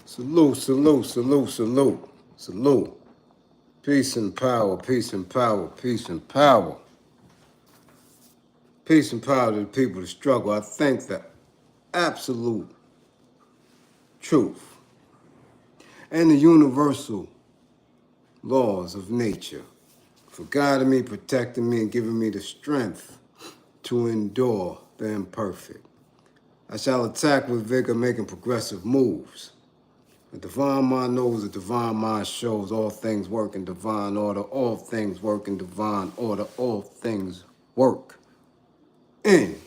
Salute, salute, salute, salute, salute. Peace and power, peace and power, peace and power. Peace and power to the people that struggle. I think the absolute truth and the universal laws of nature for guiding me, protecting me, and giving me the strength to endure the imperfect. I shall attack with vigor, making progressive moves. The divine mind knows, the divine mind shows all things work in divine order, all things work in divine order, all things work in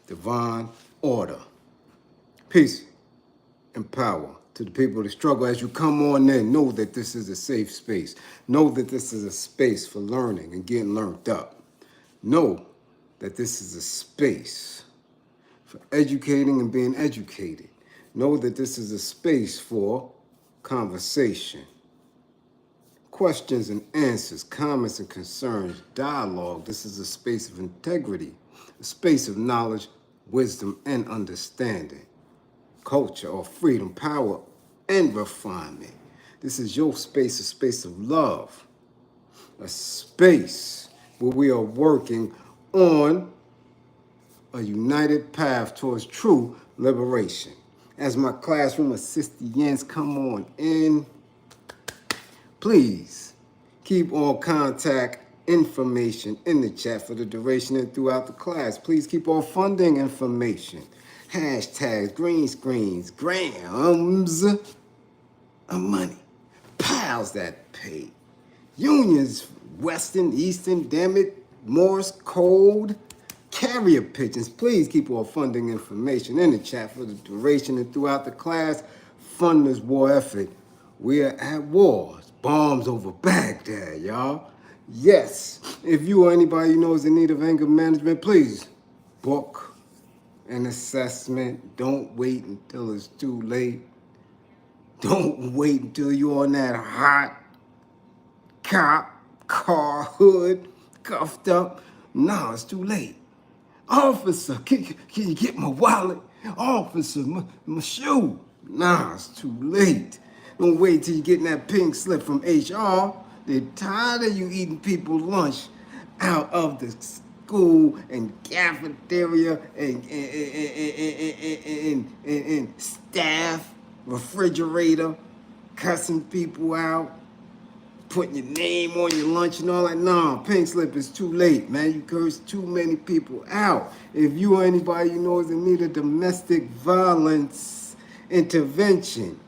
divine order. Peace and power to the people that struggle. As you come on in, know that this is a safe space. Know that this is a space for learning and getting learned up. Know that this is a space for educating and being educated. Know that this is a space for conversation, questions and answers, comments and concerns, dialogue. This is a space of integrity, a space of knowledge, wisdom, and understanding, culture or freedom, power, and refinement. This is your space, a space of love, a space where we are working on a united path towards true liberation. As my classroom assistants come on in, please keep all contact information in the chat for the duration and throughout the class. Please keep all funding information, hashtags, green screens, grams of money, piles that pay, unions, Western, Eastern, damn it, Morse code, carrier pigeons. Please keep all funding information in the chat for the duration and throughout the class. Fund this war effort. We are at war. Bombs over Baghdad, y'all. Yes, if you or anybody you know is in need of anger management, please book an assessment. Don't wait until it's too late. Don't wait until you're on that hot cop car hood, cuffed up. No, it's too late. Officer, can you get my wallet? Officer, my shoe. Nah, it's too late. Don't wait till you get that pink slip from HR. They're tired of you eating people's lunch out of the school and cafeteria and staff, refrigerator, cussing people out, putting your name on your lunch and all that. Nah, pink slip is too late, man. You cursed too many people out. If you or anybody you know is in need of domestic violence intervention,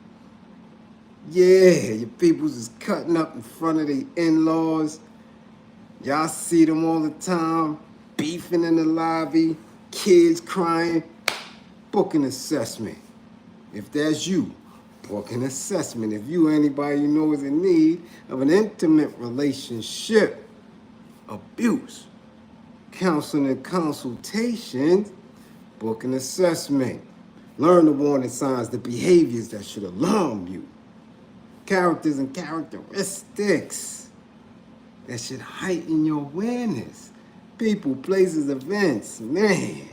yeah, your peoples is cutting up in front of their in-laws. Y'all see them all the time, beefing in the lobby, kids crying. Book an assessment. If that's you, book an assessment. If you or anybody you know is in need of an intimate relationship, abuse, counseling and consultation, book an assessment. Learn the warning signs, the behaviors that should alarm you, characters and characteristics that should heighten your awareness, people, places, events, man,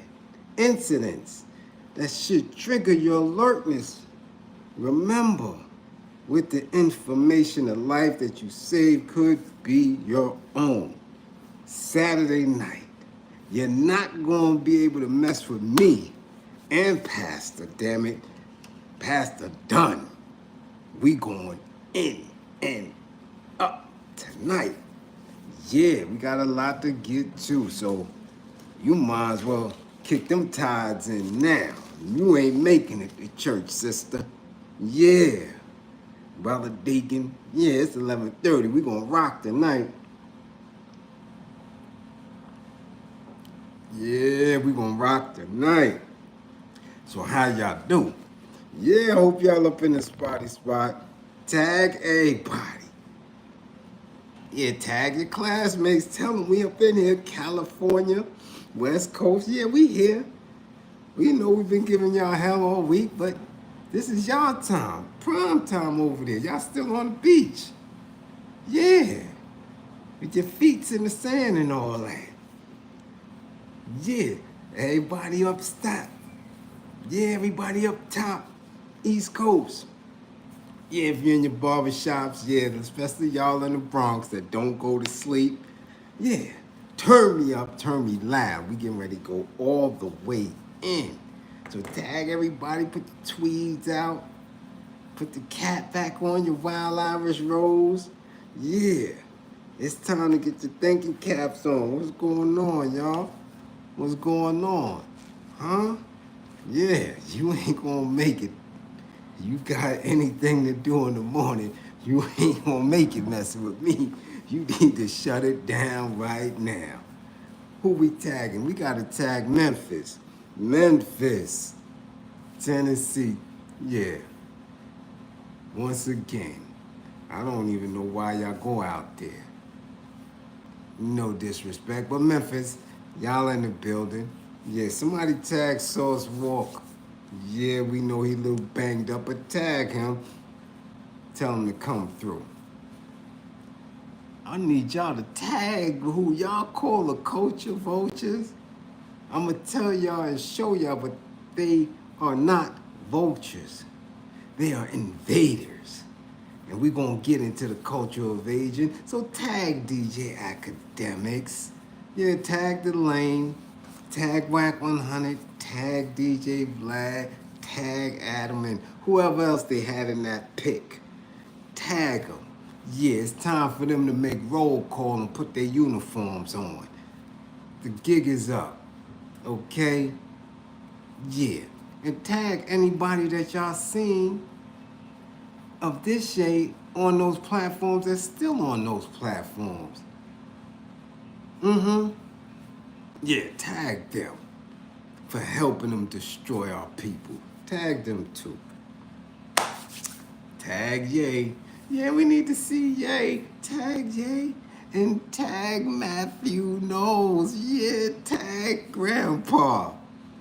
incidents that should trigger your alertness. Remember, with the information, the life that you save could be your own. Saturday night, you're not going to be able to mess with me and Pastor, damn it, Pastor Dunn. We going in and up tonight. Yeah, we got a lot to get to, so you might as well kick them tides in now. You ain't making it to church, sister. Yeah, Brother Deacon. Yeah, it's 11:30. We gonna rock tonight. Yeah, we gonna rock tonight. So how y'all do? Yeah, hope y'all up in the spot. Tag everybody. Yeah, tag your classmates. Tell them we up in here, California, West Coast. Yeah, we here. We know we've been giving y'all hell all week, but this is y'all time. Prime time over there. Y'all still on the beach. Yeah. With your feet in the sand and all that. Yeah. Everybody up top. Yeah, everybody up top. East Coast. Yeah, if you're in your barbershops, yeah, especially y'all in the Bronx that don't go to sleep, yeah, turn me up, turn me loud. We getting ready to go all the way in. So tag everybody, put the tweeds out, put the cap back on your wild Irish rose. Yeah, it's time to get your thinking caps on. What's going on, y'all? What's going on? Huh? Yeah, you ain't gonna make it. You got anything to do in the morning, you ain't gonna make it messing with me. You need to shut it down right now. Who we tagging? We gotta tag Memphis. Memphis, Tennessee. Yeah. Once again, I don't even know why y'all go out there. No disrespect, but Memphis, y'all in the building. Yeah, somebody tag Sauce Walka. Yeah, we know he a little banged up, but tag him. Tell him to come through. I need y'all to tag who y'all call the culture vultures. I'ma tell y'all and show y'all, but they are not vultures. They are invaders. And we're gonna get into the cultural invasion. So tag DJ Academics. Yeah, tag the lane. Tag Whack 100. Tag DJ Vlad. Tag Adam and whoever else they had in that pick. Tag them. Yeah, it's time for them to make roll call and put their uniforms on. The gig is up. Okay? Yeah. And tag anybody that y'all seen of this shade on those platforms that's still on those platforms. Mm-hmm. Yeah, tag them for helping them destroy our people. Tag them too. Tag Ye. Yeah, we need to see Ye. Tag Ye. And tag Matthew Knowles. Yeah, tag Grandpa.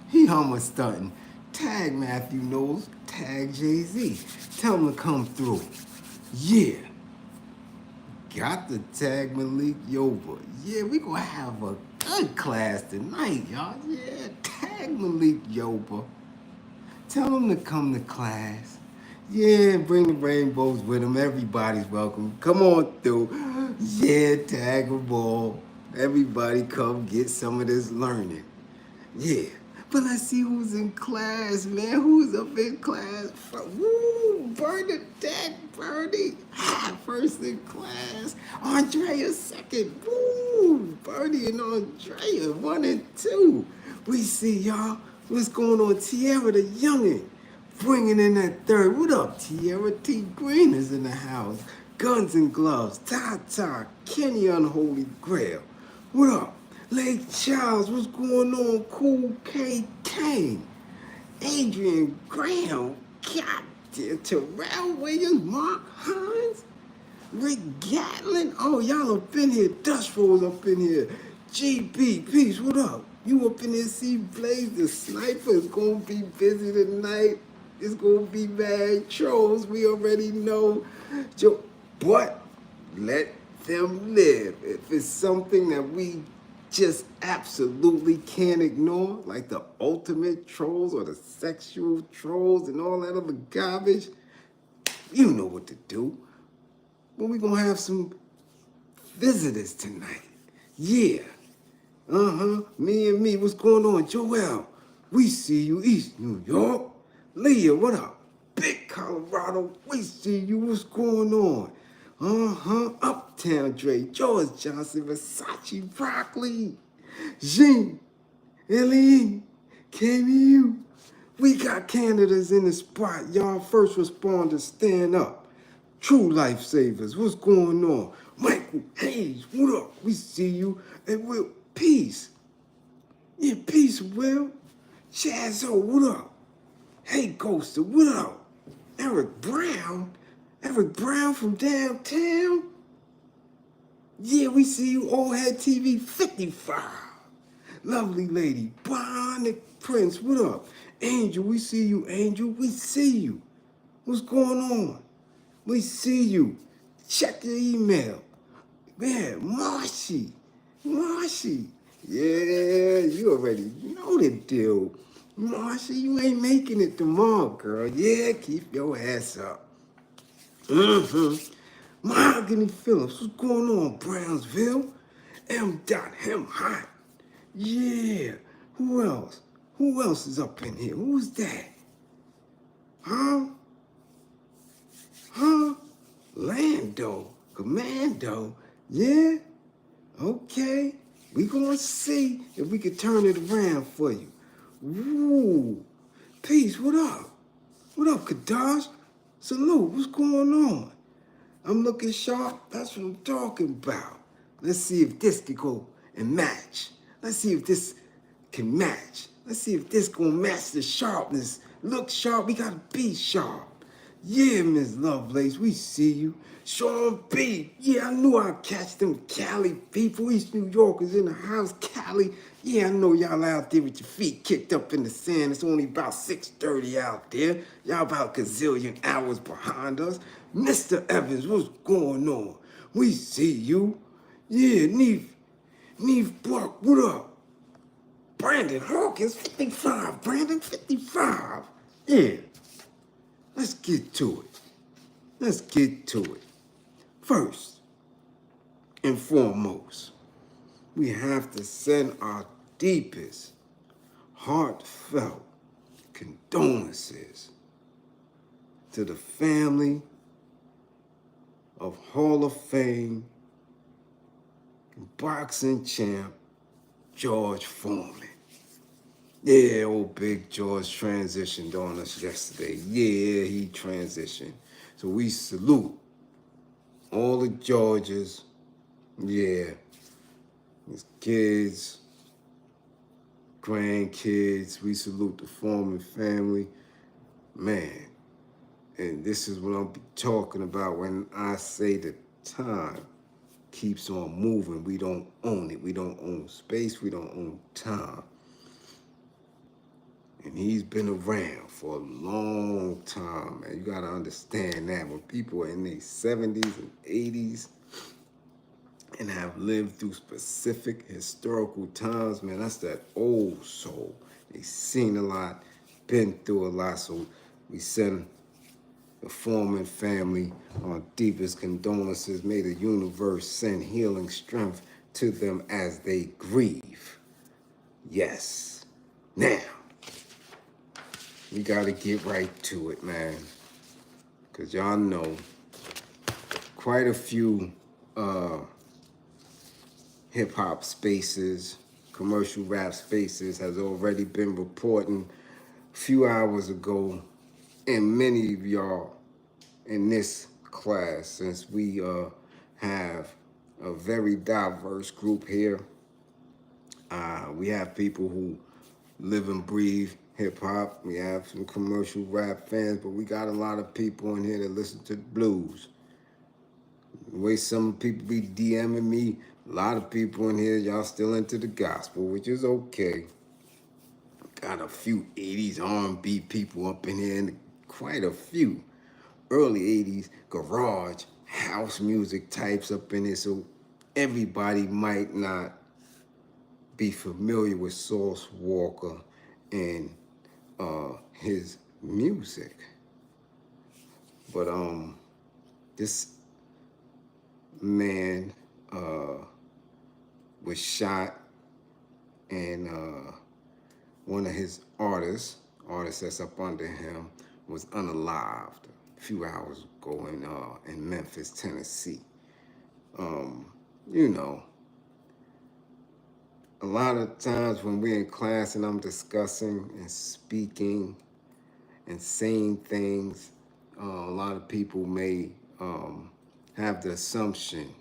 He hummer stunting. Tag Matthew Knowles. Tag Jay-Z. Tell him to come through. Yeah. Got to tag Malik Yoba. Yeah, we gonna have a good class tonight, y'all. Yeah, tag Malik Yoba. Tell him to come to class. Yeah, bring the rainbows with him. Everybody's welcome. Come on through. Yeah, tag them all. Everybody come get some of this learning. Yeah. But let's see who's in class, man. Who's up in class? Woo! Bernadette, Bernie. First in class. Andrea second. Woo! Bernie and Andrea 1 and 2. We see y'all. What's going on? Tierra the youngin'. Bringing in that third. What up, Tierra? T Green is in the house. Guns and Gloves. Tata. Kenny Unholy Grail. What up? Lake Charles, what's going on? Cool K Kane, Adrian Graham, God damn, Terrell Williams, Mark Hines, Rick Gatlin. Oh, y'all up in here. Dust Rolls up in here. GB, peace, what up? You up in here, see Blaze the sniper is gonna be busy tonight. It's gonna be mad trolls. We already know. But let them live. If it's something that we just absolutely can't ignore, like the ultimate trolls or the sexual trolls and all that other garbage, you know what to do. Well, we're gonna have some visitors tonight. Yeah. Me and me. What's going on? Joel, we see you. East New York. Leah, what up? Big Colorado, we see you. What's going on? Uptown Dre, George Johnson, Versace, Broccoli, Jean, Eileen, KMU. We got Canada's in the spot. Y'all first responders, stand up. True lifesavers, what's going on? Michael Hayes, what up? We see you. And Will, peace. Yeah, peace, Will. Chazzo, what up? Hey, Ghoster, what up? Eric Brown? Eric Brown from downtown? Yeah, we see you, Old Head TV 55. Lovely lady, Bionic Prince, what up? Angel, we see you, Angel, we see you. What's going on? We see you. Check your email. Yeah, Marshy. Yeah, you already know the deal. Marsha, you ain't making it tomorrow, girl. Yeah, keep your ass up. Mahogany Phillips, what's going on, Brownsville? M. Him hot. Yeah. Who else? Who else is up in here? Who's that? Huh? Huh? Lando. Commando. Yeah? Okay. We gonna see if we can turn it around for you. Ooh. Peace, what up? What up, Kadash? Salute, what's going on? I'm looking sharp, that's what I'm talking about. Let's see if this can go and match. Let's see if this can match. Let's see if this gonna match the sharpness. Look sharp, we gotta be sharp. Yeah, Miss Lovelace, we see you. Sean B, yeah, I knew I'd catch them Cali people. East New Yorkers in the house, Cali. Yeah, I know y'all out there with your feet kicked up in the sand. It's only about 6:30 out there. Y'all about a gazillion hours behind us. Mr. Evans, what's going on? We see you. Yeah, Neve Buck, what up? Brandon Hawkins, 55. Brandon, 55. Yeah. Let's get to it. Let's get to it. First and foremost, we have to send our deepest, heartfelt condolences to the family of Hall of Fame boxing champ George Foreman. Yeah, old Big George transitioned on us yesterday. Yeah, he transitioned. So we salute all the Georges. Yeah, his kids, grandkids. We salute the Foreman family. Man, and this is what I'm talking about when I say the time keeps on moving. We don't own it. We don't own space. We don't own time. And he's been around for a long time, man. You gotta understand that when people are in their 70s and 80s and have lived through specific historical times, man, that's that old soul. They seen a lot, been through a lot, so we send the Foreman family our deepest condolences. May the universe send healing strength to them as they grieve. Yes. Now, we gotta get right to it, man. Cause y'all know quite a few hip hop spaces, commercial rap spaces has already been reporting a few hours ago, and many of y'all in this class, since we have a very diverse group here. We have people who live and breathe hip hop. We have some commercial rap fans, but we got a lot of people in here that listen to the blues. The way some people be DMing me, a lot of people in here, y'all still into the gospel, which is okay. Got a few 80s R&B people up in here, and quite a few early 80s garage house music types up in here, so everybody might not be familiar with Sauce Walka and his music. But this man was shot, and one of his artists that's up under him, was unalived a few hours ago in Memphis, Tennessee. You know, a lot of times when we're in class and I'm discussing and speaking and saying things, a lot of people may have the assumption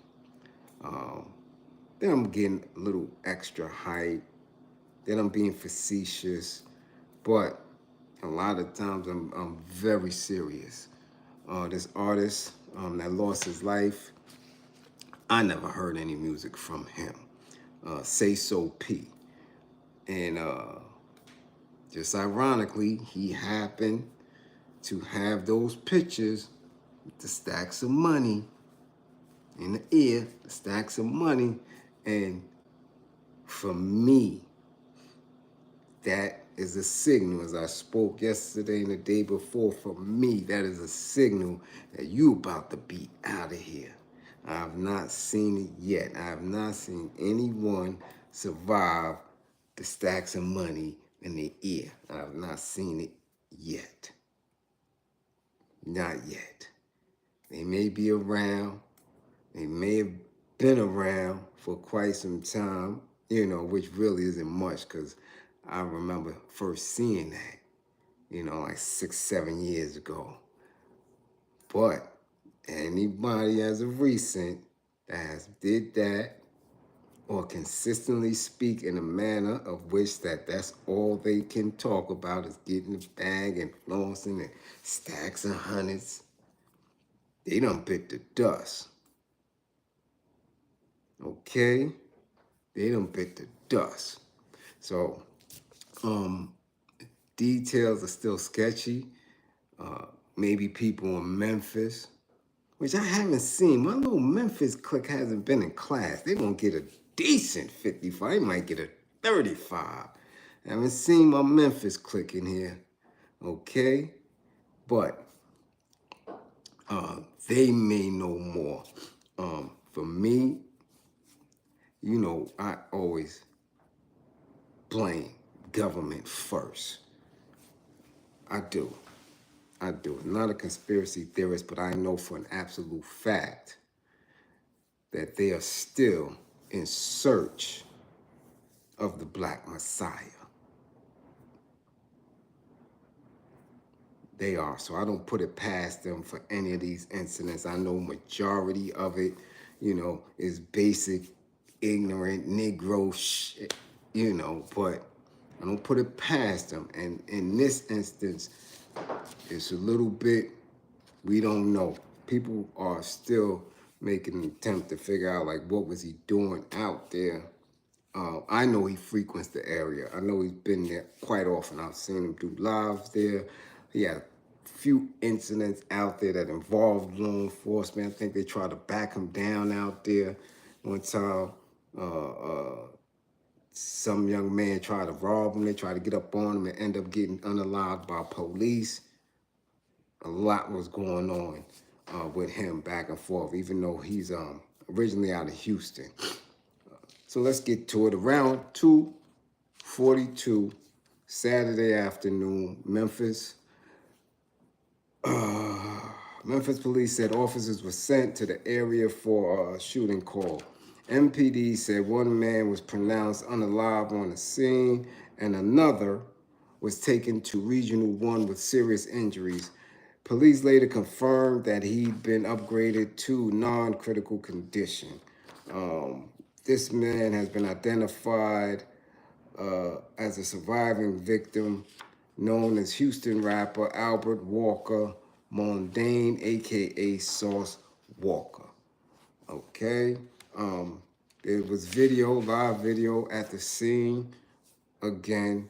that I'm getting a little extra hype, that I'm being facetious, but a lot of times I'm very serious. This artist that lost his life, I never heard any music from him. Say So P. And just ironically, he happened to have those pictures with the stacks of money in the ear, the stacks of money. And for me, that is a signal, as I spoke yesterday and the day before. For me, that is a signal that you about to be out of here. I have not seen it yet. I have not seen anyone survive the stacks of money in their ear. I have not seen it yet. Not yet. They may be around. They may have been around for quite some time, which really isn't much, because I remember first seeing that, like 6, 7 years ago. But anybody as of recent that has did that or consistently speak in a manner of which that's all they can talk about is getting the bag and flossing and stacks of hundreds, they done bit the dust. Okay? They done bit the dust. So, details are still sketchy. Maybe people in Memphis, which I haven't seen. My little Memphis clique hasn't been in class. They gonna get a decent 55. They might get a 35. I haven't seen my Memphis clique in here. Okay? But they may know more. For me, I always blame government first. I do. I'm not a conspiracy theorist, but I know for an absolute fact that they are still in search of the Black Messiah. They are. So I don't put it past them for any of these incidents. I know majority of it, is basic, ignorant, Negro shit, but I don't put it past them. And in this instance, it's a little bit, we don't know. People are still making an attempt to figure out, like, what was he doing out there? I know he frequents the area. I know he's been there quite often. I've seen him do lives there. He had a few incidents out there that involved law enforcement. I think they tried to back him down out there. One time, some young man tried to rob him. They tried to get up on him and end up getting unalived by police. A lot was going on with him back and forth, even though he's originally out of Houston. So let's get to it. Around 2:42 Saturday afternoon, Memphis. Memphis police said officers were sent to the area for a shooting call. MPD said one man was pronounced unalive on the scene and another was taken to Regional 1 with serious injuries. Police later confirmed that he'd been upgraded to non-critical condition. This man has been identified as a surviving victim known as Houston rapper Albert Walka Mondane, aka Sauce Walka. Okay? There was live video at the scene. Again,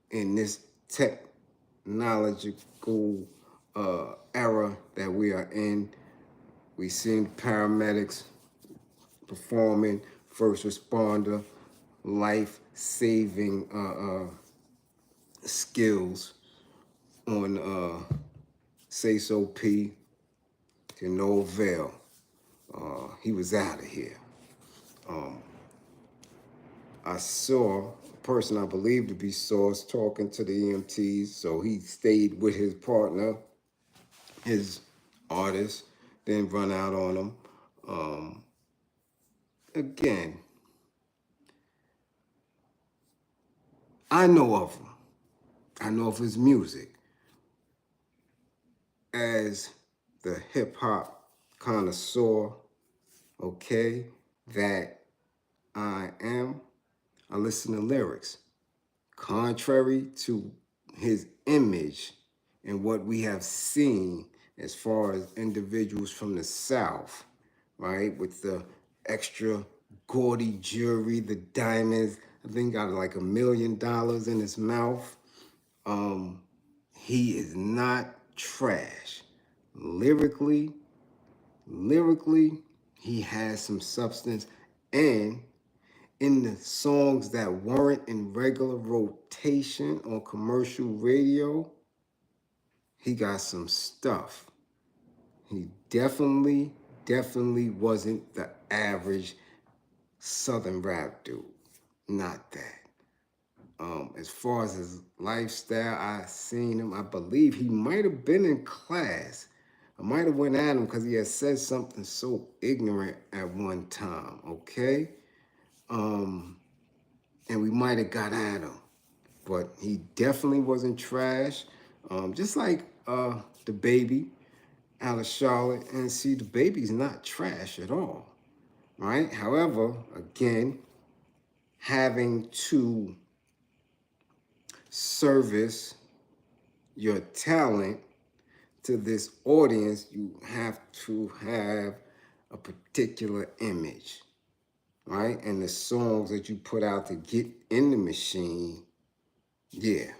in this technological era that we are in, we seen paramedics performing, first responder, life-saving skills on Say So P to no avail. He was out of here. I saw a person I believe to be Sauce talking to the EMTs, so he stayed with his partner, his artist, then run out on him. Again, I know of him. I know of his music. As the hip-hop connoisseur, okay, that I am, I listen to lyrics. Contrary to his image and what we have seen as far as individuals from the South, right, with the extra gaudy jewelry, the diamonds, I think got like $1 million in his mouth. He is not trash. Lyrically, he has some substance, and in the songs that weren't in regular rotation on commercial radio, he got some stuff. He definitely wasn't the average Southern rap dude. Not that. As far as his lifestyle, I seen him. I believe he might have been in class. I might have went at him because he had said something so ignorant at one time, okay? And we might have got at him. But he definitely wasn't trash. Just like the baby out of Charlotte. And see, the baby's not trash at all, right? However, again, having to service your talent to this audience, you have to have a particular image, right? And the songs that you put out to get in the machine, yeah,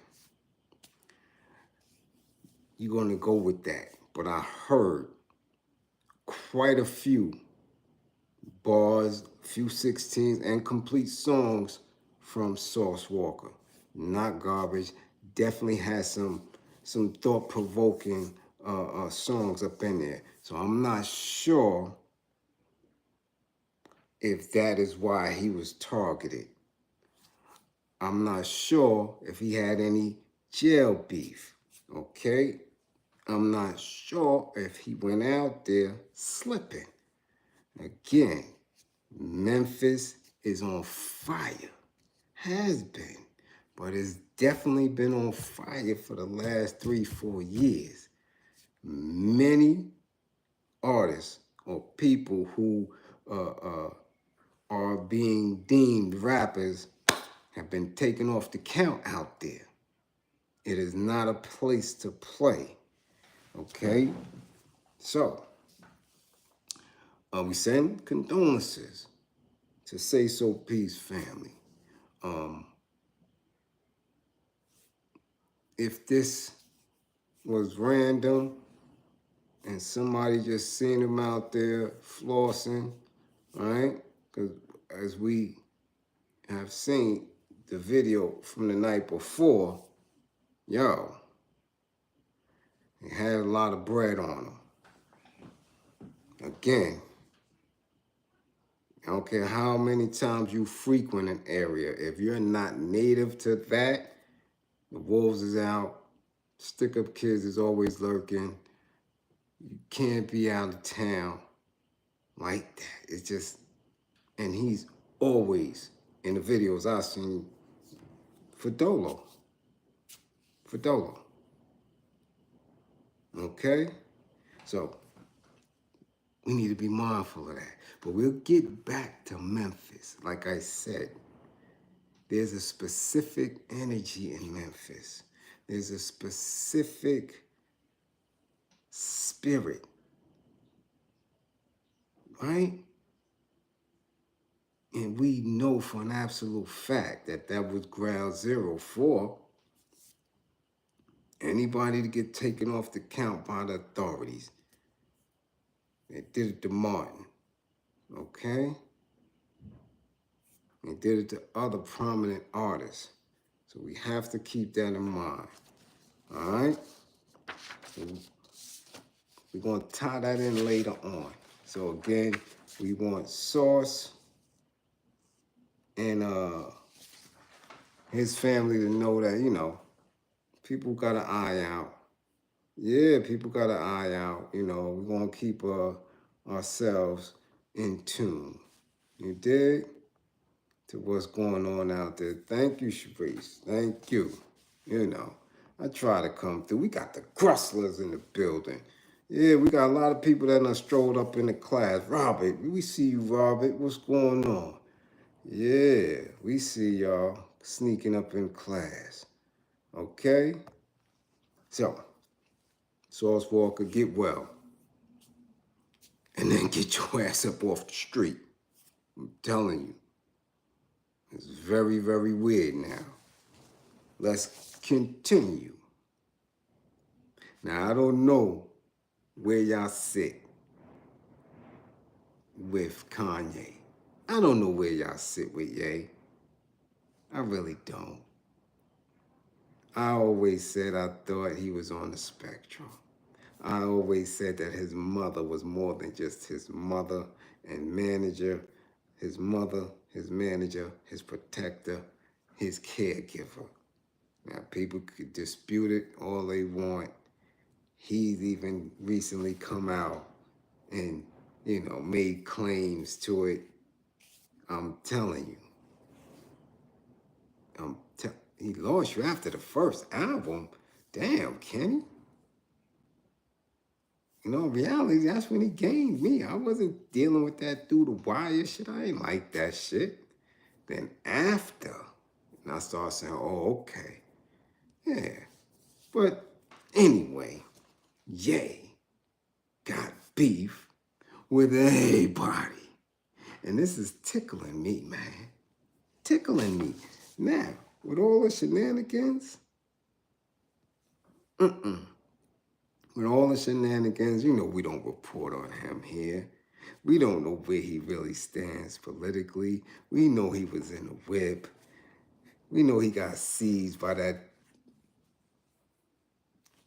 you're gonna go with that. But I heard quite a few bars, a few 16s, and complete songs from Sauce Walka. Not garbage. Definitely has some thought-provoking songs up in there. So I'm not sure if that is why he was targeted. I'm not sure if he had any jail beef, okay? I'm not sure if he went out there slipping. Again, Memphis is on fire. Has been. But it's definitely been on fire for the last 3-4 years. Many artists or people who are being deemed rappers have been taken off the count out there. It is not a place to play. Okay? So, we send condolences to Say So Peace family. If this was random and somebody just seen him out there flossing, right? Because as we have seen the video from the night before, yo, he had a lot of bread on him. Again, I don't care how many times you frequent an area, if you're not native to that, the wolves is out, stick-up kids is always lurking. You can't be out of town like that. It's just, and he's always, in the videos I've seen, for Dolo. Okay? So, we need to be mindful of that. But we'll get back to Memphis. Like I said, there's a specific energy in Memphis. There's a specific spirit, right? And we know for an absolute fact that that was ground zero for anybody to get taken off the count by the authorities. They did it to Martin, okay? They did it to other prominent artists. So we have to keep that in mind, all right? So we're going to tie that in later on. So again, we want Sauce and his family to know that, you know, people got an eye out. Yeah, people got an eye out. You know, we're going to keep ourselves in tune. You dig? To what's going on out there. Thank you, Sharice. Thank you. You know, I try to come through. We got the Grustlers in the building. Yeah, we got a lot of people that done strolled up in the class. Robert, we see you, Robert. What's going on? Yeah, we see y'all sneaking up in class. Okay? So, Sauce Walka, get well. And then get your ass up off the street. I'm telling you. It's very, very weird now. Let's continue. Now, I don't know where y'all sit with Kanye. I don't know where y'all sit with Ye. I really don't. I always said I thought he was on the spectrum. I always said that his mother was more than just his mother and manager, his mother, his manager, his protector, his caregiver. Now, people could dispute it all they want. He's even recently come out and, made claims to it. I'm telling you. He lost you after the first album. Damn, Kenny. In reality, that's when he gained me. I wasn't dealing with that through the wire shit. I ain't like that shit. Then after, and I started saying, oh, okay. Yeah. But anyway, Ye got beef with everybody. And this is tickling me, man. Tickling me. Now, with all the shenanigans, with all the shenanigans, we don't report on him here. We don't know where he really stands politically. We know he was in a whip. We know he got seized by that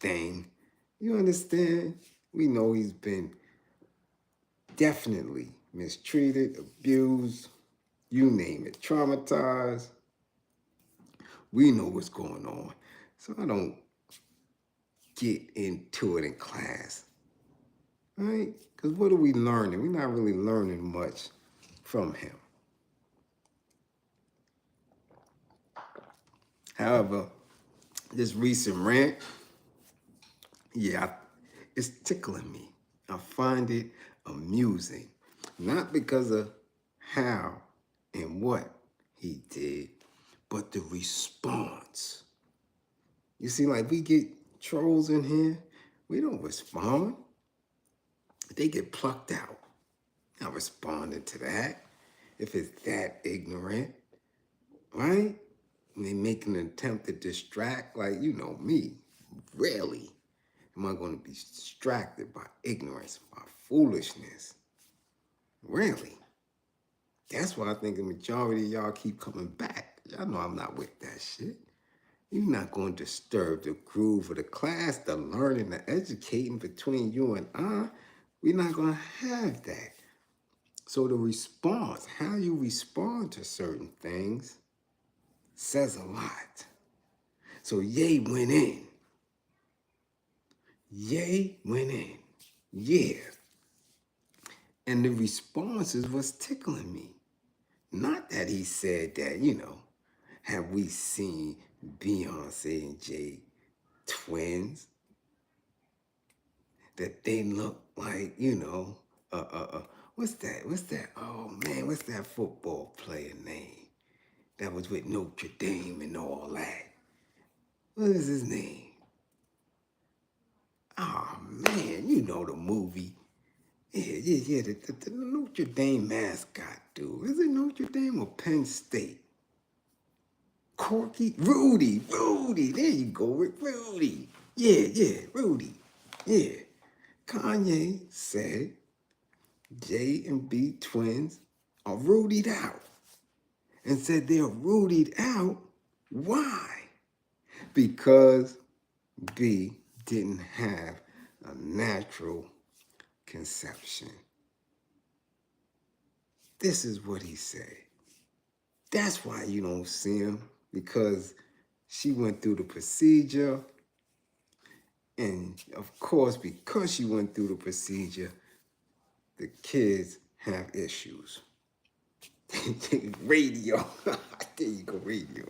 thing. You understand? We know he's been definitely mistreated, abused, you name it, traumatized. We know what's going on. So I don't get into it in class, right? Because what are we learning? We're not really learning much from him. However, this recent rant, it's tickling me. I find it amusing, not because of how and what he did, but the response. You see, like we get trolls in here, we don't respond. They get plucked out. Not responding to that if it's that ignorant, right? When they make an attempt to distract, like, me, rarely am I going to be distracted by ignorance, by foolishness. Rarely. That's why I think the majority of y'all keep coming back. Y'all know I'm not with that shit. You're not going to disturb the groove of the class, the learning, the educating between you and I. We're not going to have that. So the response, how you respond to certain things, says a lot. So Ye went in. Ye went in. Yeah. And the responses was tickling me. Not that he said that, have we seen Beyonce and Jay twins? That they look like, what's that? Oh man, what's that football player name that was with Notre Dame and all that? What is his name? Oh man, you know the movie. Yeah, the Notre Dame mascot dude. Is it Notre Dame or Penn State? Corky? Rudy. There you go, Rudy. Yeah, Rudy. Yeah. Kanye said J and B twins are rootied out. And said they're rootied out. Why? Because B didn't have a natural conception. This is what he said. That's why you don't see him, because she went through the procedure. And of course, because she went through the procedure, the kids have issues. Radio. There you go, radio.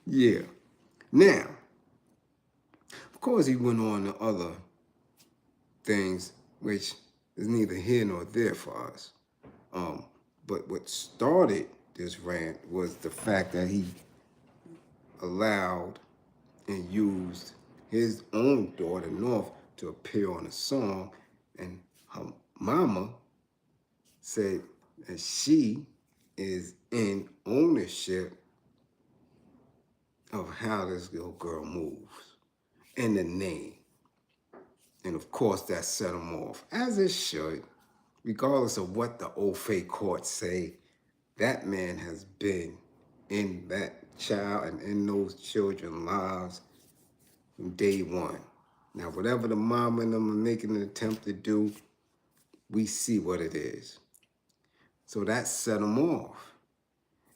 Yeah. Now, of course, he went on to other things, which is neither here nor there for us. But what started this rant was the fact that he allowed and used his own daughter, North, to appear on a song, and her mama said that she is in ownership of how this little girl moves and the name. And of course, that set him off, as it should. regardless of what the old fake courts say, that man has been in that child and in those children's lives from day one. Now, whatever the mom and them are making an attempt to do, we see what it is. So that set them off.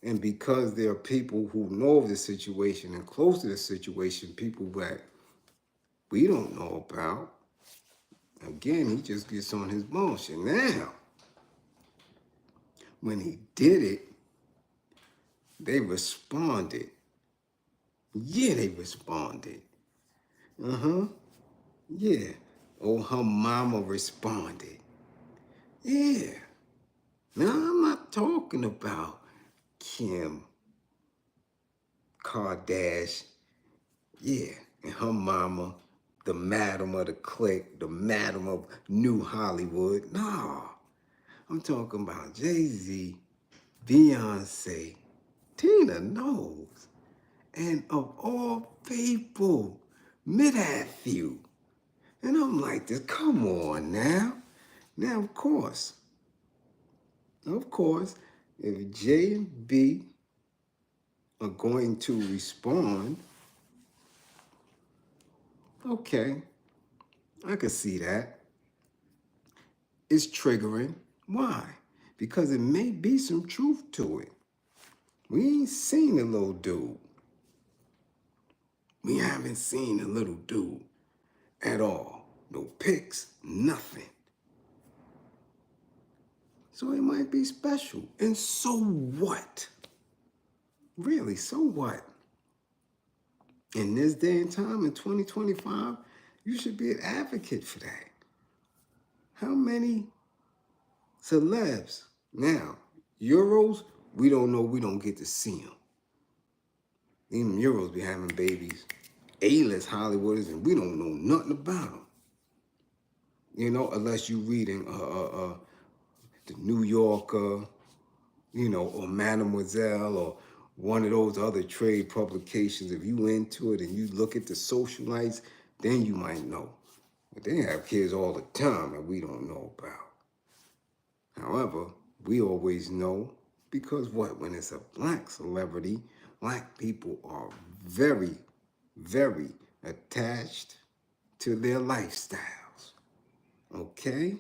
And because there are people who know of the situation and close to the situation, people that we don't know about, again, he just gets on his bullshit. Now, when he did it, they responded. Yeah, they responded. Yeah. Oh, her mama responded. Yeah. Now, I'm not talking about Kim Kardashian. Yeah. And her mama, the madam of the clique, the madam of New Hollywood. No. I'm talking about Jay-Z, Beyonce, Tina Knowles, and of all people, Matthew. And I'm like, this, come on now. Now, of course, if J and B are going to respond, okay, I can see that. It's triggering. Why? Because it may be some truth to it. We ain't seen the little dude. We haven't seen the little dude at all. No pics, nothing. So it might be special. And so what? Really, so what? In this day and time, in 2025, you should be an advocate for that. How many celebs? Now, Euros, we don't know, we don't get to see them. Even Euros be having babies. A-list Hollywooders, and we don't know nothing about them. You know, unless you reading the New Yorker, you know, or Mademoiselle, or one of those other trade publications. If you into it and you look at the socialites, then you might know. But they have kids all the time that we don't know about. However, we always know because what? When it's a black celebrity, black people are very, very attached to their lifestyles. Okay?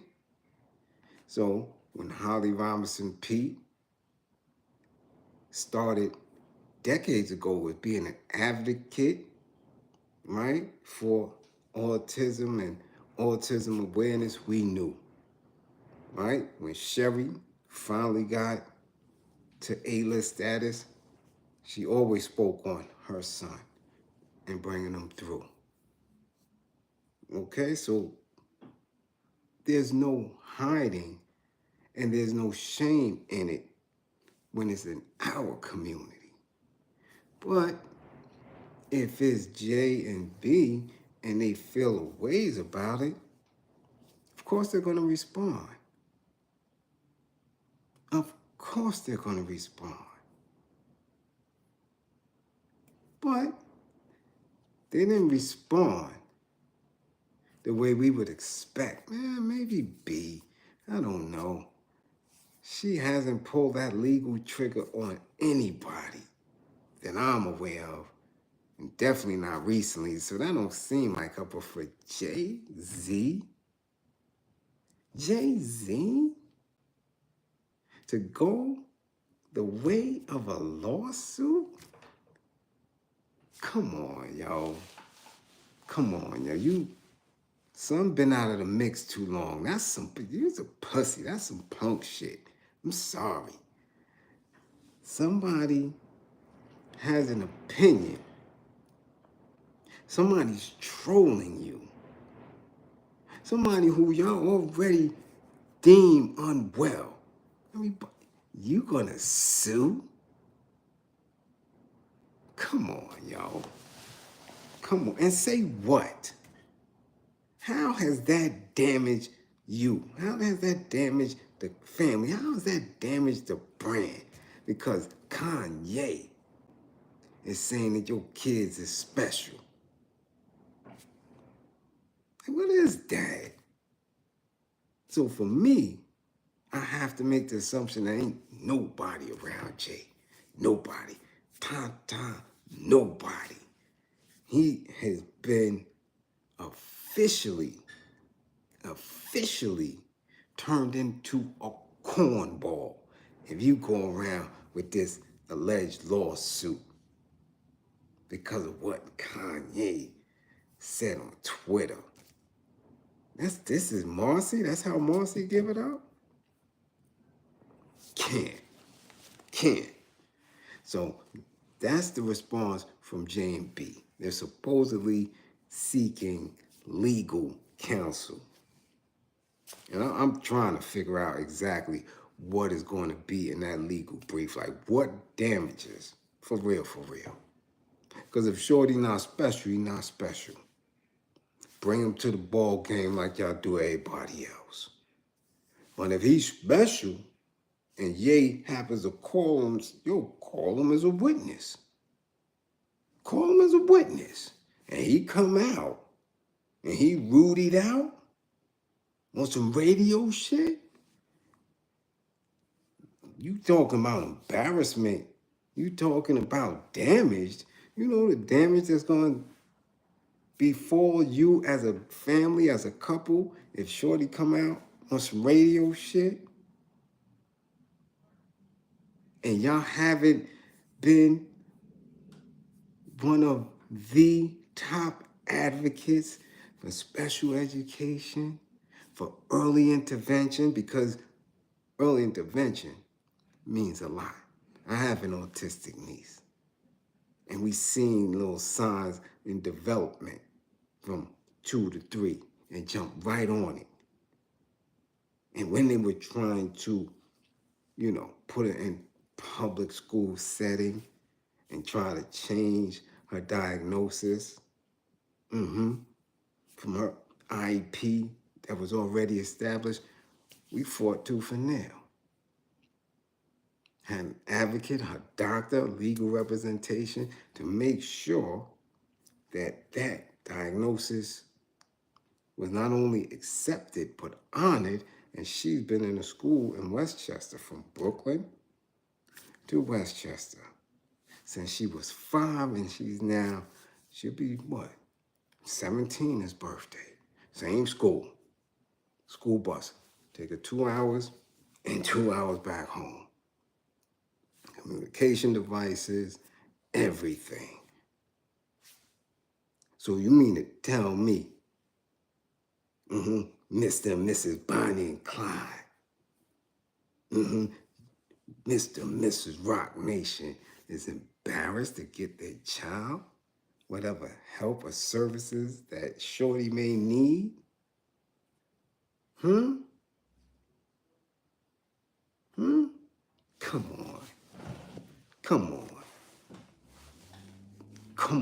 So when Holly Robinson Pete started decades ago with being an advocate, right, for autism and autism awareness, we knew, right? When Sherry finally got to A-list status, she always spoke on her son and bringing him through. Okay, so there's no hiding and there's no shame in it when it's in our community. But if it's J and B and they feel ways about it, of course they're going to respond. Of course they're going to respond. But they didn't respond the way we would expect. Maybe B. I don't know. She hasn't pulled that legal trigger on anybody that I'm aware of. And definitely not recently. So that don't seem like her. But for Jay-Z? Jay-Z? To go the way of a lawsuit? Come on, yo. Come on, yo. Son been out of the mix too long. You's a pussy. That's some punk shit. I'm sorry. Somebody has an opinion. Somebody's trolling you. Somebody who y'all already deem unwell. I mean, you gonna sue? Come on, y'all. Come on. And say what? How has that damaged you? How has that damaged the family? How has that damaged the brand? Because Kanye is saying that your kids is special. What is that? So for me, have to make the assumption that ain't nobody around Jay. Nobody. Nobody. He has been officially turned into a cornball if you go around with this alleged lawsuit because of what Kanye said on Twitter. This is Marcy? That's how Marcy give it out? Can't. So that's the response from J&B. They're supposedly seeking legal counsel. And I'm trying to figure out exactly what is going to be in that legal brief. Like, what damages? For real. Because if Shorty not special, he not special. Bring him to the ball game like y'all do everybody else. But if he's special and Ye happens to call him, call him as a witness. Call him as a witness. And he come out and he rooted out on some radio shit. You talking about embarrassment. You talking about damage. You know the damage that's going to befall you as a family, as a couple, if Shorty come out on some radio shit. And y'all haven't been one of the top advocates for special education, for early intervention, because early intervention means a lot. I have an autistic niece, and we seen little signs in development from 2 to 3 and jump right on it. And when they were trying to, put it in public school setting and try to change her diagnosis from her IEP that was already established, we fought tooth and nail. Had an advocate, her doctor, legal representation to make sure that diagnosis was not only accepted but honored. And she's been in a school in Westchester, from Brooklyn to Westchester, since she was 5, and she'll be 17 his birthday. Same school bus. Take her 2 hours and 2 hours back home. Communication devices, everything. So you mean to tell me, Mr. and Mrs. Bonnie and Clyde, Mr. and Mrs. Rock Nation is embarrassed to get their child whatever help or services that Shorty may need? Come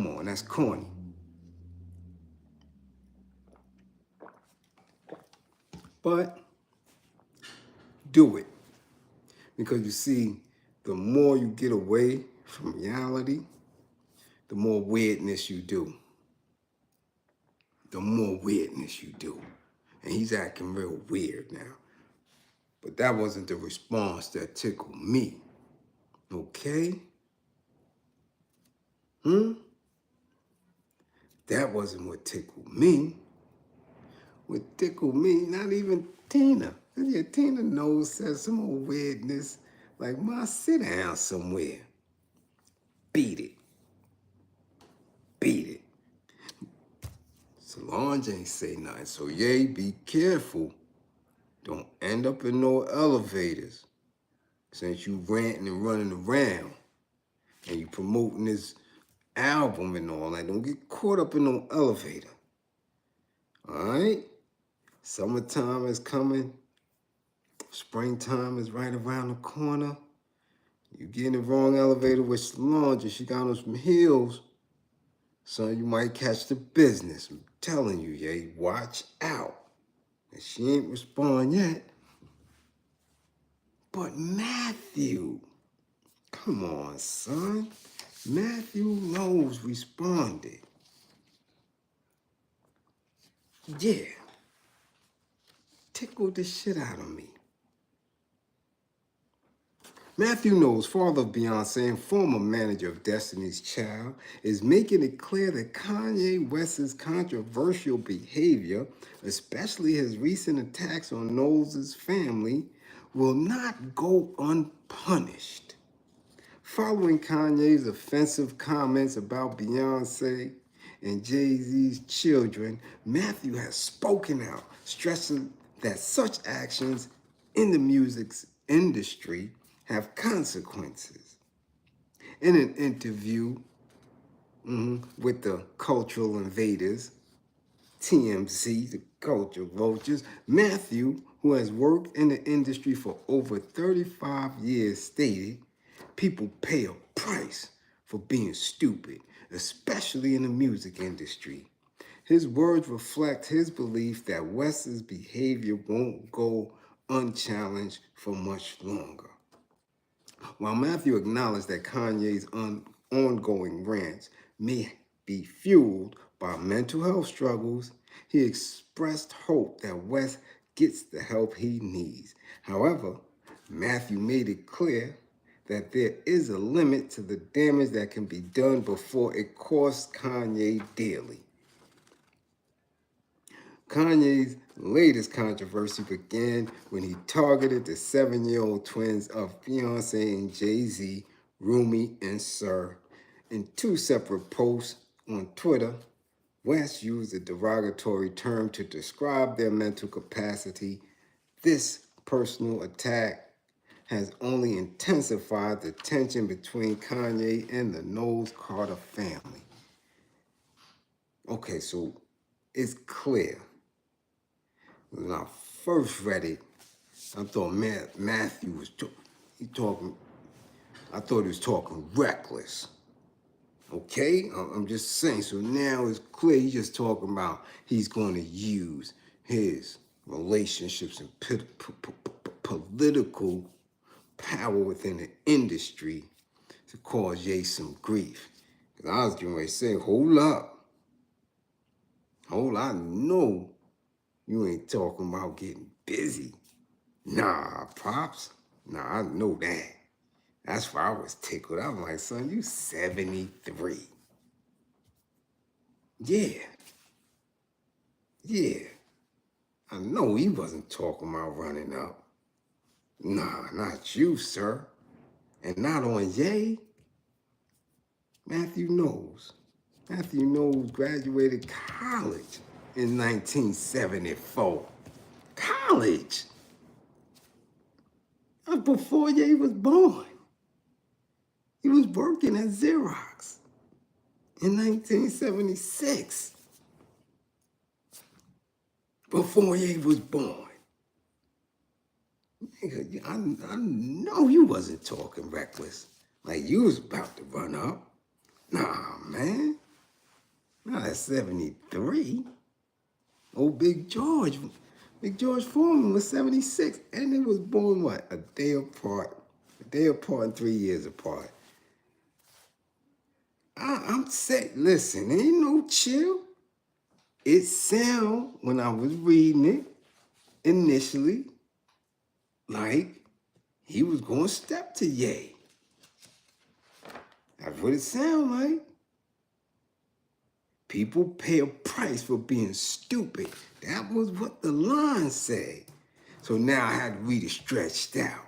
on, that's corny. But do it. Because you see, the more you get away from reality, the more weirdness you do. And he's acting real weird now. But that wasn't the response that tickled me. Okay? That wasn't what tickled me. What tickled me, not even Tina. Yeah, Tina knows says some old weirdness. Like, Ma, sit down somewhere. Beat it. Solange ain't say nothing, so Ye, be careful. Don't end up in no elevators. Since you ranting and running around and you promoting this album and all that, don't get caught up in no elevator. All right? Summertime is coming. Springtime is right around the corner. You get in the wrong elevator with Solange and she got on some heels, son, you might catch the business. I'm telling you, Ye, watch out. And she ain't respond yet. But Matthew, come on, son. Matthew Lowe's responded. Yeah. Tickled the shit out of me. Matthew Knowles, father of Beyonce and former manager of Destiny's Child, is making it clear that Kanye West's controversial behavior, especially his recent attacks on Knowles' family, will not go unpunished. Following Kanye's offensive comments about Beyonce and Jay-Z's children, Matthew has spoken out, stressing that such actions in the music industry have consequences. In an interview with the cultural invaders, TMZ, the culture vultures, Matthew, who has worked in the industry for over 35 years, stated, "People pay a price for being stupid, especially in the music industry." His words reflect his belief that West's behavior won't go unchallenged for much longer. While Matthew acknowledged that Kanye's ongoing rants may be fueled by mental health struggles, he expressed hope that West gets the help he needs. However, Matthew made it clear that there is a limit to the damage that can be done before it costs Kanye dearly. Kanye's latest controversy began when he targeted the 7-year-old twins of Beyonce and Jay-Z, Rumi and Sir. In two separate posts on Twitter, West used a derogatory term to describe their mental capacity. This personal attack has only intensified the tension between Kanye and the Knowles-Carter family. Okay, so it's clear. When I first read it, I thought Matthew was talking. I thought he was talking reckless. Okay, I'm just saying. So now it's clear he's just talking about he's going to use his relationships and political power within the industry to cause Ye some grief. Because I was getting ready to say, hold up. I know you ain't talking about getting busy. Nah, Pops. Nah, I know that. That's why I was tickled. I'm like, son, you 73. Yeah. I know he wasn't talking about running up. Nah, not you, sir. And not on Ye. Matthew Knowles. Matthew Knowles graduated college in 1974. College. Before Ye was born. He was working at Xerox in 1976. Before Ye was born. Nigga, I know you wasn't talking reckless. Like you was about to run up. Nah, man. Not at 73. Old Big George Foreman was 76. And they was born, what, a day apart. A day apart and 3 years apart. I'm saying, listen, ain't no chill. It sound, when I was reading it initially, like he was going to step to Ye. That's what it sound like. People pay a price for being stupid. That was what the line said. So now I had to read it stretched out,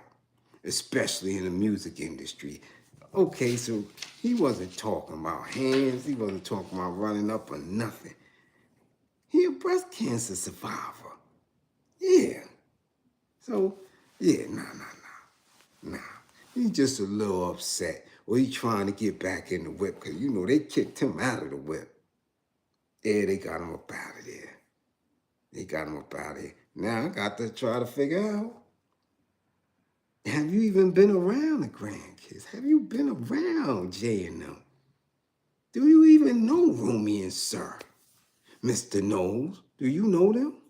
especially in the music industry. Okay, so he wasn't talking about hands. He wasn't talking about running up or nothing. He a breast cancer survivor. Yeah. So, yeah, nah. He's just a little upset. Or he trying to get back in the whip because, you know, they kicked him out of the whip. Yeah, they got him up out of there. Now I got to try to figure out, have you even been around the grandkids? Have you been around Jay and them? Do you even know Rumi and Sir? Mr. Knowles, do you know them?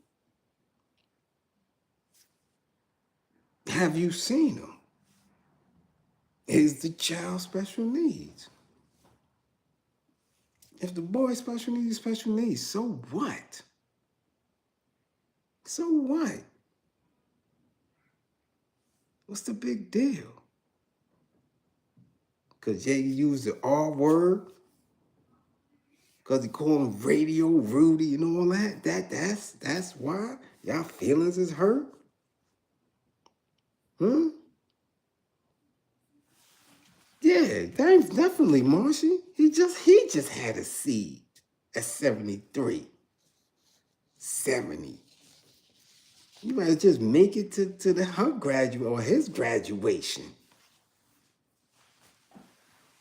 Have you seen them? Is the child special needs? If the boy special needs, so what? So what? What's the big deal? Because Jay used the R word. Because he called him Radio Rudy and all that. That's why y'all feelings is hurt? Yeah, that's definitely Marshy. He just had a seed at 73. 70. You might just make it to her graduate or his graduation.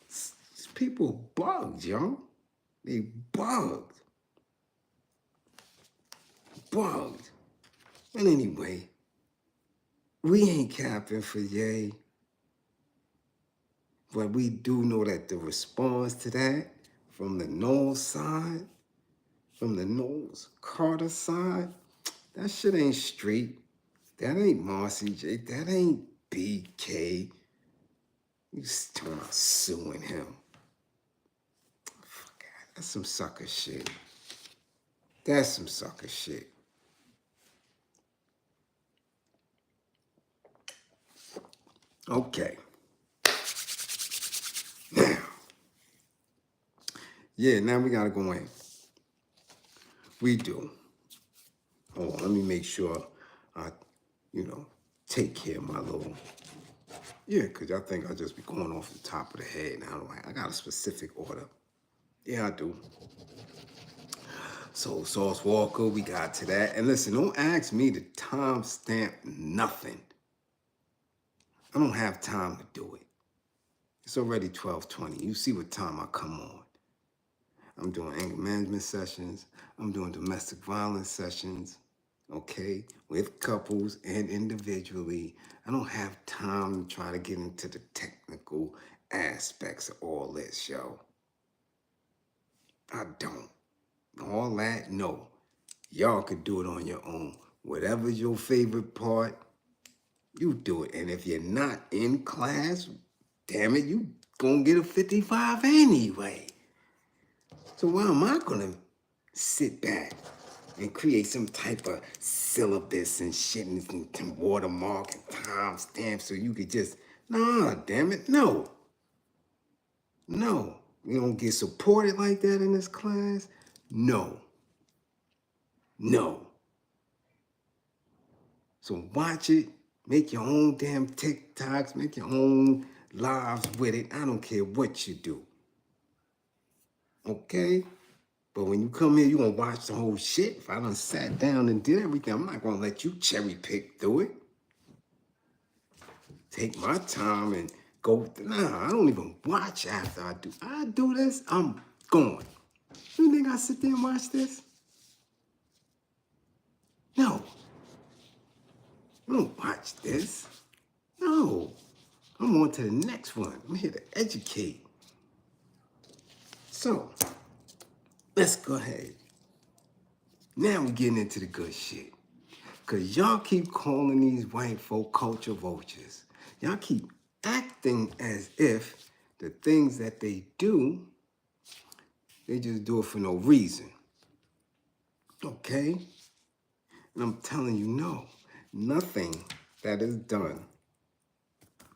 These people bugged, yo. They bugged. Bugged. And anyway, we ain't capping for Ye. But we do know that the response to that from the Knowles side, from the Knowles Carter side, that shit ain't straight. That ain't Marcy J. That ain't BK. You talking about suing him. Fuck that. That's some sucker shit. That's some sucker shit. Okay. Now. Yeah, now we gotta go in. We do. Hold on, let me make sure I, take care of my little. Yeah, because I think I just be going off the top of the head now. I got a specific order. Yeah, I do. So, Sauce Walker, we got to that. And listen, don't ask me to timestamp nothing. I don't have time to do it. It's already 12:20. You see what time I come on. I'm doing anger management sessions. I'm doing domestic violence sessions, okay, with couples and individually. I don't have time to try to get into the technical aspects of all this, yo. I don't. All that, no. Y'all could do it on your own. Whatever's your favorite part, you do it. And if you're not in class, damn it, you gonna get a 55 anyway. So why am I gonna sit back and create some type of syllabus and shit and watermark and timestamp so you could just, nah, damn it, no. No. We don't get supported like that in this class? No. No. So watch it, make your own damn TikToks, make your own lives with it. I don't care what you do. Okay? But when you come here, you gonna watch the whole shit. If I done sat down and did everything, I'm not gonna let you cherry pick through it. Take my time and go. Nah, I don't even watch after I do. I do this, I'm going. You think I sit there and watch this? No. I don't watch this. No. I'm on to the next one. I'm here to educate. So, let's go ahead. Now we're getting into the good shit. Because y'all keep calling these white folk culture vultures. Y'all keep acting as if the things that they do, they just do it for no reason. Okay? And I'm telling you, no. Nothing that is done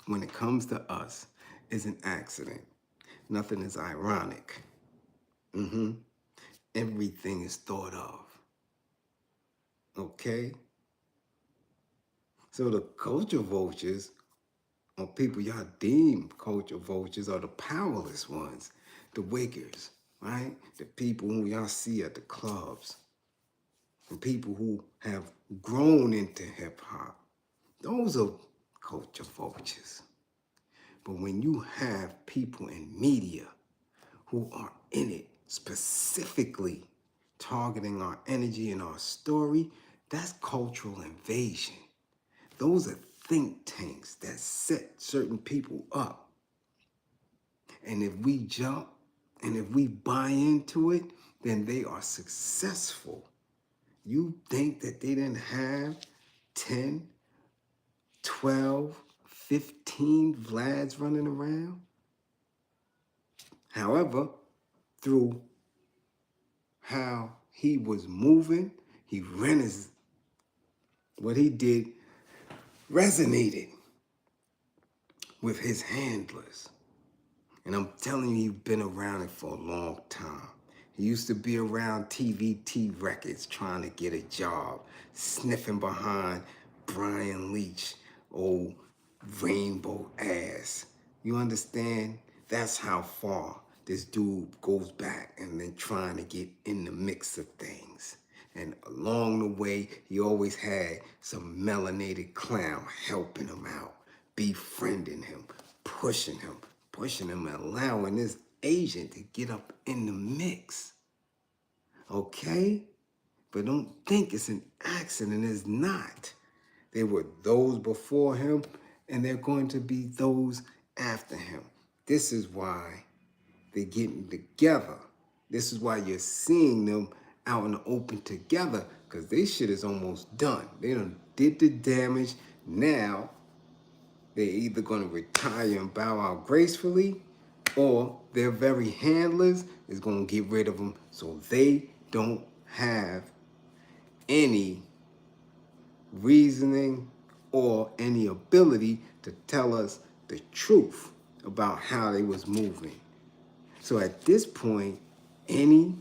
when it comes to us is an accident. Nothing is ironic. Everything is thought of. Okay? So the culture vultures, or people y'all deem culture vultures, are the powerless ones, the wakers, right? The people who y'all see at the clubs, the people who have grown into hip hop. Those are culture vultures. But when you have people in media who are in it specifically targeting our energy and our story, that's cultural invasion. Those are think tanks that set certain people up. And if we jump and if we buy into it, then they are successful. You think that they didn't have 10, 12, 15 Vlads running around? However, through how he was moving, he ran his, what he did resonated with his handlers. And I'm telling you, he's been around it for a long time. He used to be around TVT Records trying to get a job, sniffing behind Brian Leach, old rainbow ass. You understand? That's how far this dude goes back and then trying to get in the mix of things. And along the way, he always had some melanated clown helping him out, befriending him, pushing him, and allowing this agent to get up in the mix. Okay? But don't think it's an accident. It's not. There were those before him, and they're going to be those after him. This is why they're getting together. This is why you're seeing them out in the open together, because their shit is almost done. They done did the damage. Now, they're either going to retire and bow out gracefully, or their very handlers is going to get rid of them so they don't have any reasoning or any ability to tell us the truth about how they was moving. So at this point, any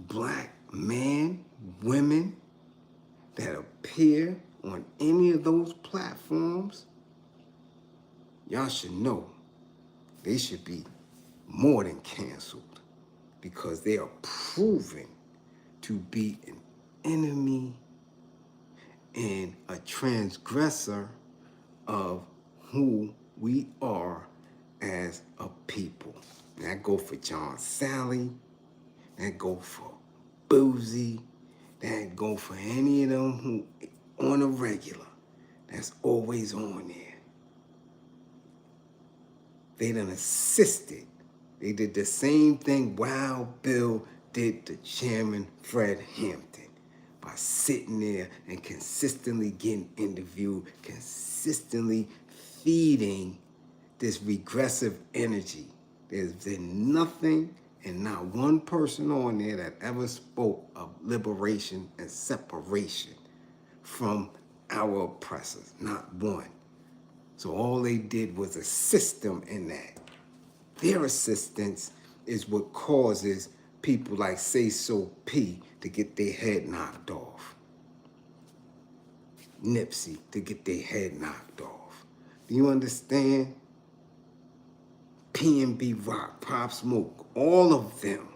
black man, women that appear on any of those platforms, y'all should know they should be more than canceled, because they are proven to be an enemy and a transgressor of who we are as a people. And that go for John Sally, that go for Boozy, that go for any of them who on a regular, that's always on there. They done assisted. They did the same thing Wild Bill did to Chairman Fred Hampton by sitting there and consistently getting interviewed, consistently feeding this regressive energy. There's been nothing and not one person on there that ever spoke of liberation and separation from our oppressors, not one. So all they did was assist them in that. Their assistance is what causes people like Say So P to get their head knocked off. Nipsey to get their head knocked off. Do you understand? P&B Rock, Pop Smoke, all of them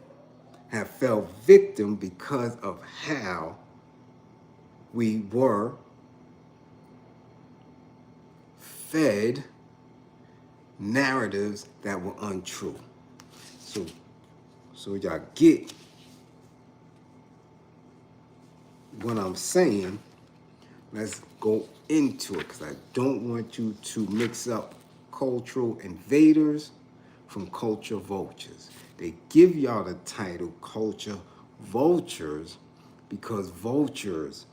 have fell victim because of how we were fed narratives that were untrue. So y'all get what I'm saying. Let's go into it, because I don't want you to mix up cultural invaders from culture vultures. They give y'all the title culture vultures because vultures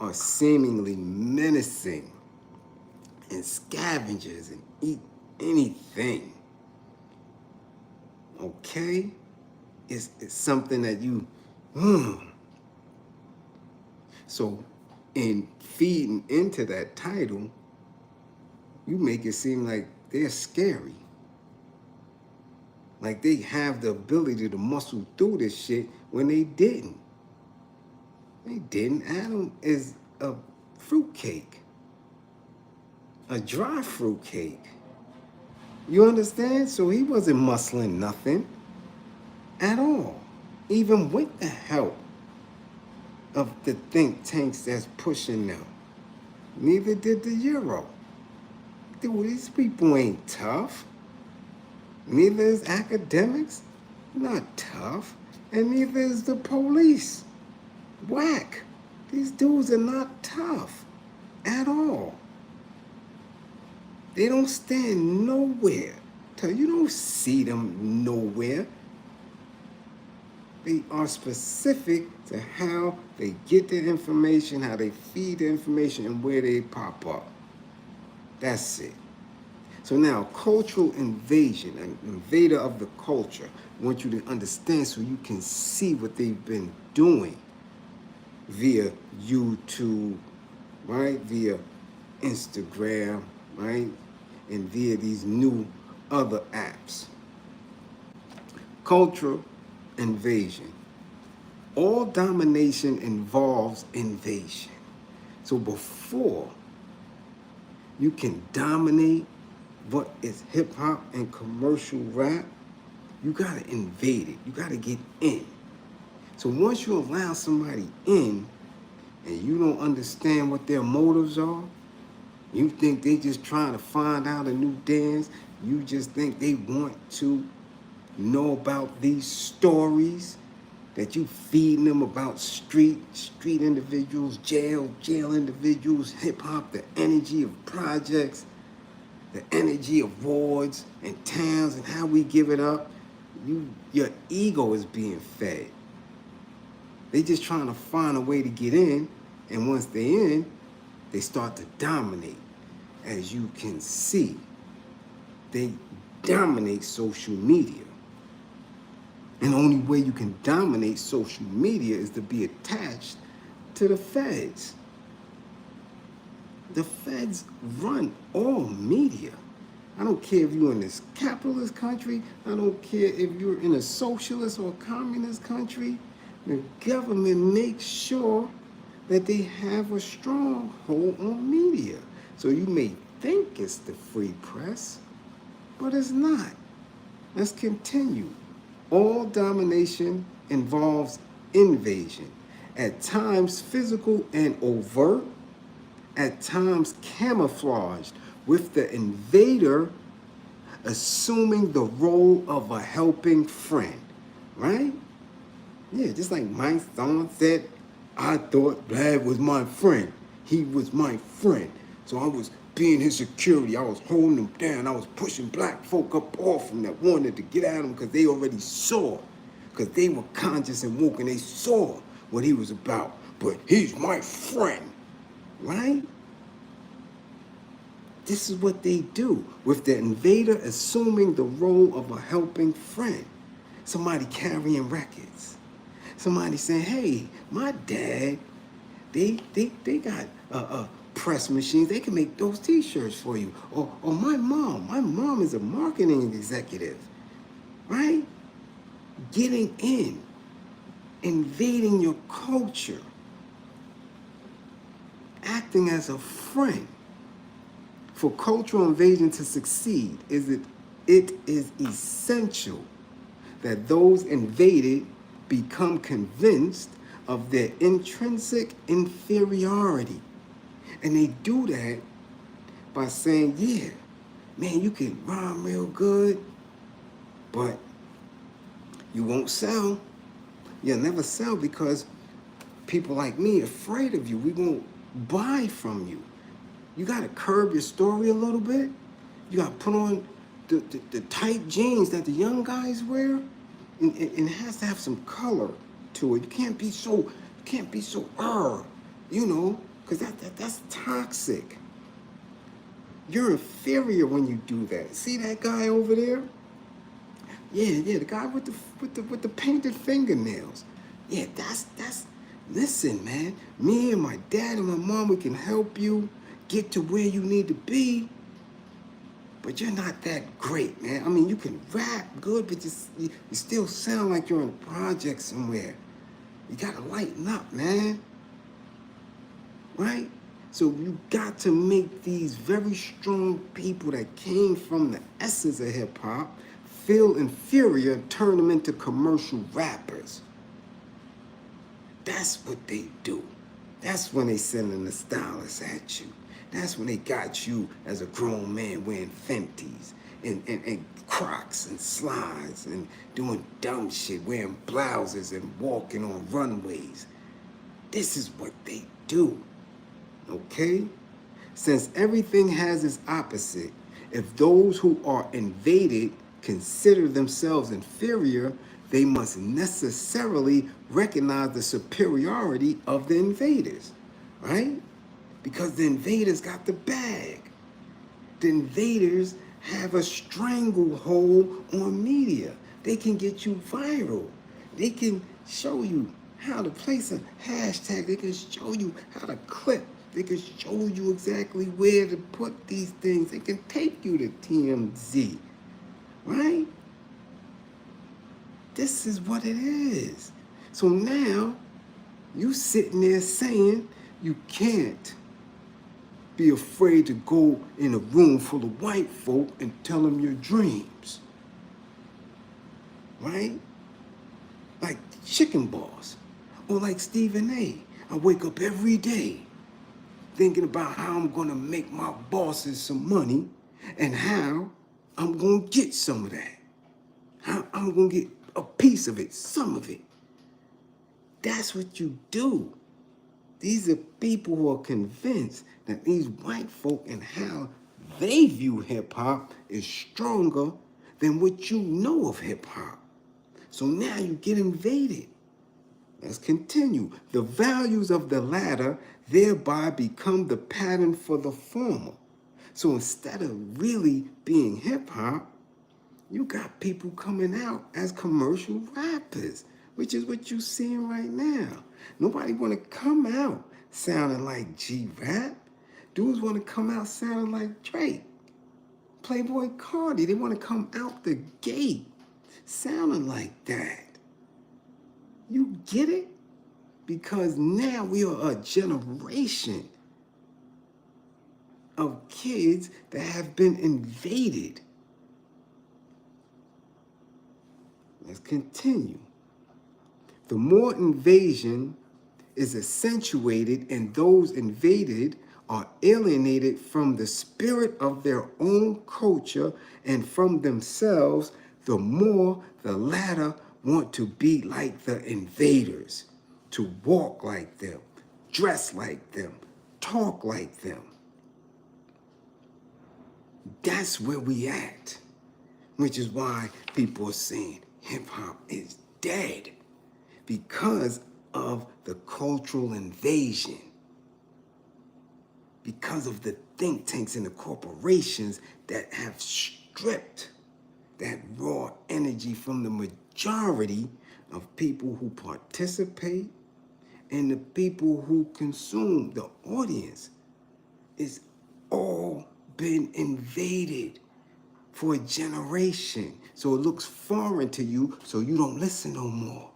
are seemingly menacing and scavengers and eat anything. Okay? It's something that you, So in feeding into that title, you make it seem like they're scary. Like they have the ability to muscle through this shit when they didn't. They didn't. Adam is a fruitcake. A dry fruitcake. You understand? So he wasn't muscling nothing at all. Even with the help of the think tanks that's pushing them. Neither did the Euro. Dude, these people ain't tough. Neither is academics. Not tough. And neither is the police. Whack. These dudes are not tough at all. They don't stand nowhere. You don't see them nowhere. They are specific to how they get the information, how they feed the information, and where they pop up. That's it. So now, cultural invasion, an invader of the culture, I want you to understand so you can see what they've been doing via YouTube, right? Via Instagram, right? And via these new other apps. Cultural invasion. All domination involves invasion. So before you can dominate what is hip hop and commercial rap, you gotta invade it. You gotta get in. So once you allow somebody in and you don't understand what their motives are, you think they just trying to find out a new dance, you just think they want to know about these stories that you feeding them about street individuals, jail individuals, hip hop, the energy of projects, the energy of wards and towns and how we give it up. Your ego is being fed. They just trying to find a way to get in, and once they're in, they start to dominate. As you can see, they dominate social media. And the only way you can dominate social media is to be attached to the feds. The feds run all media. I don't care if you're in this capitalist country. I don't care if you're in a socialist or communist country. The government makes sure that they have a stronghold on media. So you may think it's the free press, but it's not. Let's continue. All domination involves invasion, at times physical and overt, at times camouflaged, with the invader assuming the role of a helping friend, right? Yeah, just like Mike Stone said, I thought Blad was my friend. He was my friend. So I was being his security. I was holding him down. I was pushing black folk up off him that wanted to get at him because they already saw. Because they were conscious and woke and they saw what he was about. But he's my friend, right? This is what they do with the invader assuming the role of a helping friend. Somebody carrying records. Somebody saying, hey, my dad, they got press machines. They can make those t-shirts for you. Or my mom is a marketing executive, right? Getting in, invading your culture, acting as a friend. For cultural invasion to succeed, it is essential that those invaded become convinced of their intrinsic inferiority. And they do that by saying, yeah, man, you can rhyme real good, but you won't sell. You'll never sell because people like me are afraid of you. We won't buy from you. You got to curb your story a little bit. You got to put on the tight jeans that the young guys wear. And it has to have some color to it. You can't be so, you know, because that's toxic. You're inferior when you do that. See that guy over there? Yeah, the guy with the painted fingernails. Yeah, that's listen, man. Me and my dad and my mom, we can help you get to where you need to be. But you're not that great, man. I mean, you can rap good, but you still sound like you're in a project somewhere. You gotta lighten up, man. Right? So you got to make these very strong people that came from the essence of hip hop feel inferior and turn them into commercial rappers. That's what they do. That's when they sending the stylists at you. That's when they got you as a grown man wearing Fenties and Crocs and slides and doing dumb shit, wearing blouses and walking on runways. This is what they do, okay? Since everything has its opposite, if those who are invaded consider themselves inferior, they must necessarily recognize the superiority of the invaders, right? Because the invaders got the bag. The invaders have a stranglehold on media. They can get you viral. They can show you how to place a hashtag. They can show you how to clip. They can show you exactly where to put these things. They can take you to TMZ. right? This is what it is. So now, you sitting there saying you can't be afraid to go in a room full of white folk and tell them your dreams, right? Like Chicken Boss, or like Stephen A. I wake up every day thinking about how I'm gonna make my bosses some money and how I'm gonna get some of that. How I'm gonna get a piece of it, some of it. That's what you do. These are people who are convinced that these white folk and how they view hip hop is stronger than what you know of hip hop. So now you get invaded. Let's continue. The values of the latter thereby become the pattern for the former. So instead of really being hip hop, you got people coming out as commercial rappers, which is what you're seeing right now. Nobody want to come out sounding like G-Rap. Dudes want to come out sounding like Drake, Playboy Cardi. They want to come out the gate sounding like that. You get it? Because now we are a generation of kids that have been invaded. Let's continue. The more invasion is accentuated and those invaded are alienated from the spirit of their own culture and from themselves, the more the latter want to be like the invaders, to walk like them, dress like them, talk like them. That's where we at, which is why people are saying hip-hop is dead, because of the cultural invasion, because of the think tanks and the corporations that have stripped that raw energy from the majority of people who participate and the people who consume. The audience is all been invaded for a generation. So it looks foreign to you, so you don't listen no more.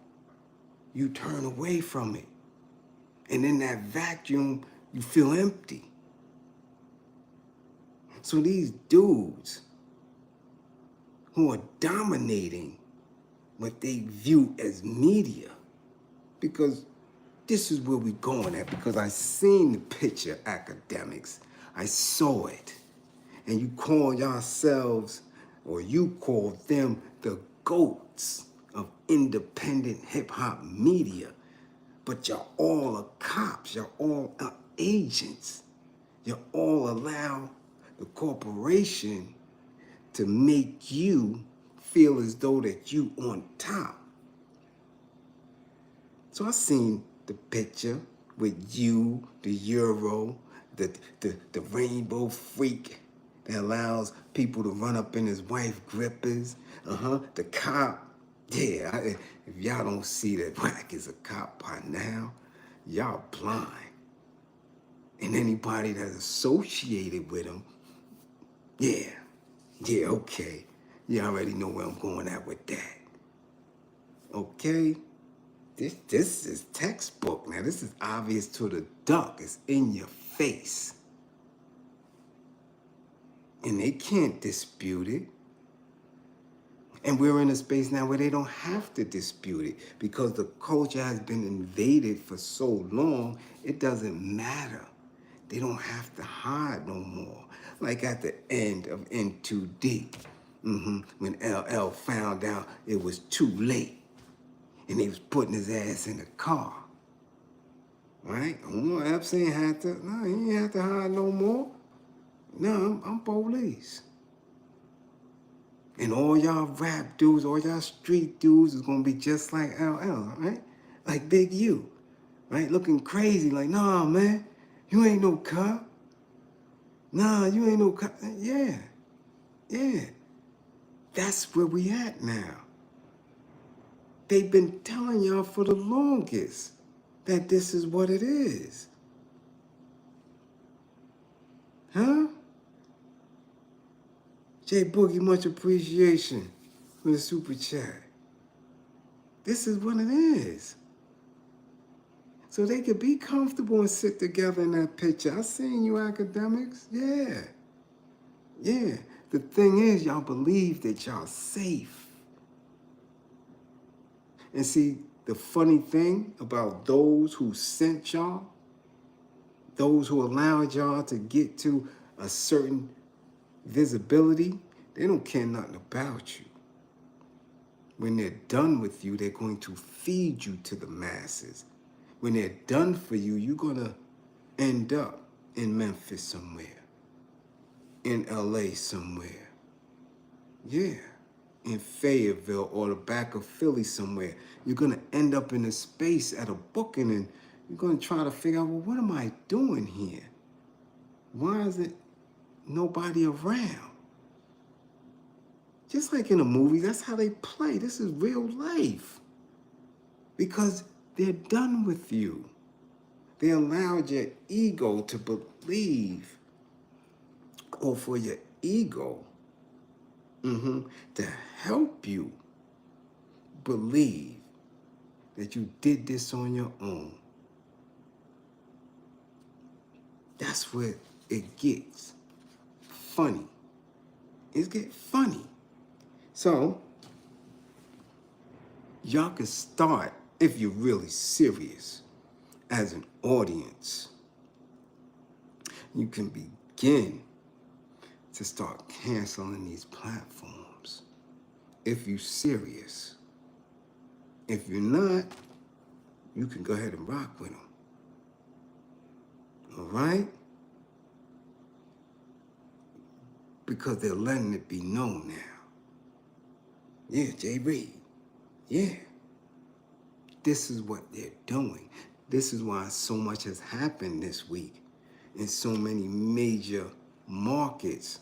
You turn away from it. And in that vacuum, you feel empty. So these dudes who are dominating what they view as media, because this is where we're going at, because I seen the picture, academics. I saw it. And you call yourselves, or you call them, the GOATs of independent hip-hop media. But you're all are cops, you're all are agents. You all allow the corporation to make you feel as though that you on top. So I seen the picture with you, the Euro, the rainbow freak that allows people to run up in his wife grippers, the cop. Yeah, if y'all don't see that Black is a cop by now, y'all blind. And anybody that's associated with him, yeah, okay. You already know where I'm going at with that. Okay? This is textbook. Now, this is obvious to the duck. It's in your face. And they can't dispute it. And we're in a space now where they don't have to dispute it because the culture has been invaded for so long, it doesn't matter. They don't have to hide no more. Like at the end of N2D, when LL found out it was too late and he was putting his ass in the car. Right? Epstein had to, no, he didn't have to hide no more. No, I'm police. And all y'all rap dudes, all y'all street dudes is gonna be just like LL, right? Like Big U, right? Looking crazy, like, nah, man, you ain't no cop. Nah, you ain't no cop. Yeah. That's where we at now. They've been telling y'all for the longest that this is what it is. Huh? J Boogie, much appreciation for the super chat. This is what it is. So they could be comfortable and sit together in that picture. I seen you academics. Yeah. Yeah. The thing is, y'all believe that y'all safe. And see, the funny thing about those who sent y'all, those who allowed y'all to get to a certain visibility, they don't care nothing about you. When they're done with you, they're going to feed you to the masses. When they're done for you, you're going to end up in Memphis somewhere, in LA somewhere. Yeah, in Fayetteville or the back of Philly somewhere. You're going to end up in a space at a booking and you're going to try to figure out, well, what am I doing here? Why is it nobody around? Just like in a movie, that's how they play. This is real life. Because they're done with you. They allowed your ego to believe, or for your ego to help you believe that you did this on your own. That's where it gets funny. It gets funny. So, y'all can start, if you're really serious, as an audience. You can begin to start canceling these platforms if you're serious. If you're not, you can go ahead and rock with them. All right? Because they're letting it be known now. Yeah, J. Reed. Yeah. This is what they're doing. This is why so much has happened this week in so many major markets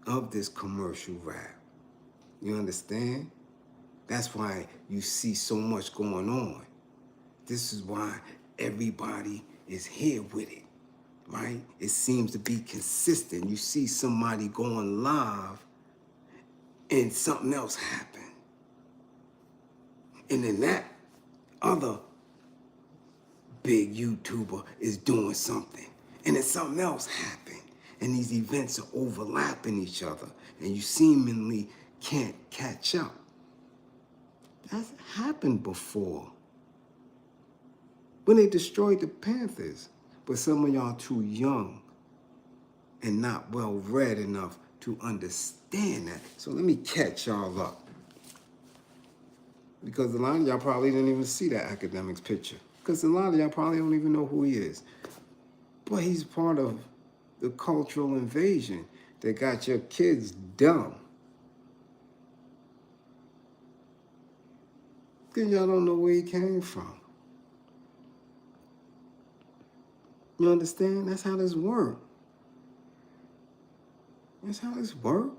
of this commercial rap. You understand? That's why you see so much going on. This is why everybody is here with it, right? It seems to be consistent. You see somebody going live and something else happen. And then that other big YouTuber is doing something. And then something else happened. And these events are overlapping each other. And you seemingly can't catch up. That's happened before. When they destroyed the Panthers. But some of y'all too young and not well read enough to understand that. So let me catch y'all up. Because a lot of y'all probably didn't even see that academics picture. Because a lot of y'all probably don't even know who he is. But he's part of the cultural invasion that got your kids dumb. Because y'all don't know where he came from. You understand? That's how this works. That's how this works.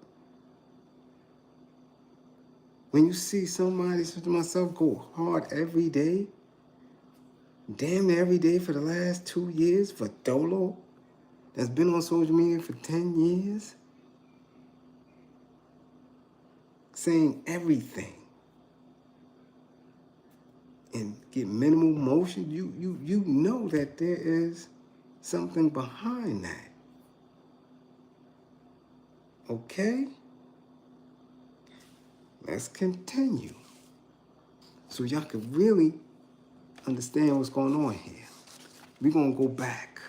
When you see somebody, such as myself, go hard every day, damn near every day for the last 2 years for Dolo, that's been on social media for 10 years, saying everything, and get minimal motion, you know that there is something behind that. Okay? Let's continue. So y'all can really understand what's going on here. We're going to go back.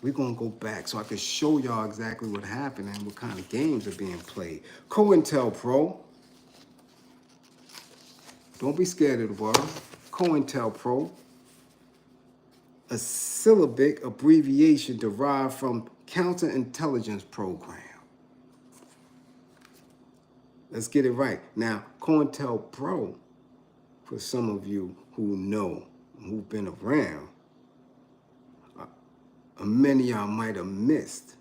We're going to go back so I can show y'all exactly what happened and what kind of games are being played. Cointelpro. Don't be scared of the word. Cointelpro. A syllabic abbreviation derived from counterintelligence program. Let's get it right. Now, Cointelpro, for some of you who know, who've been around, many of y'all might have missed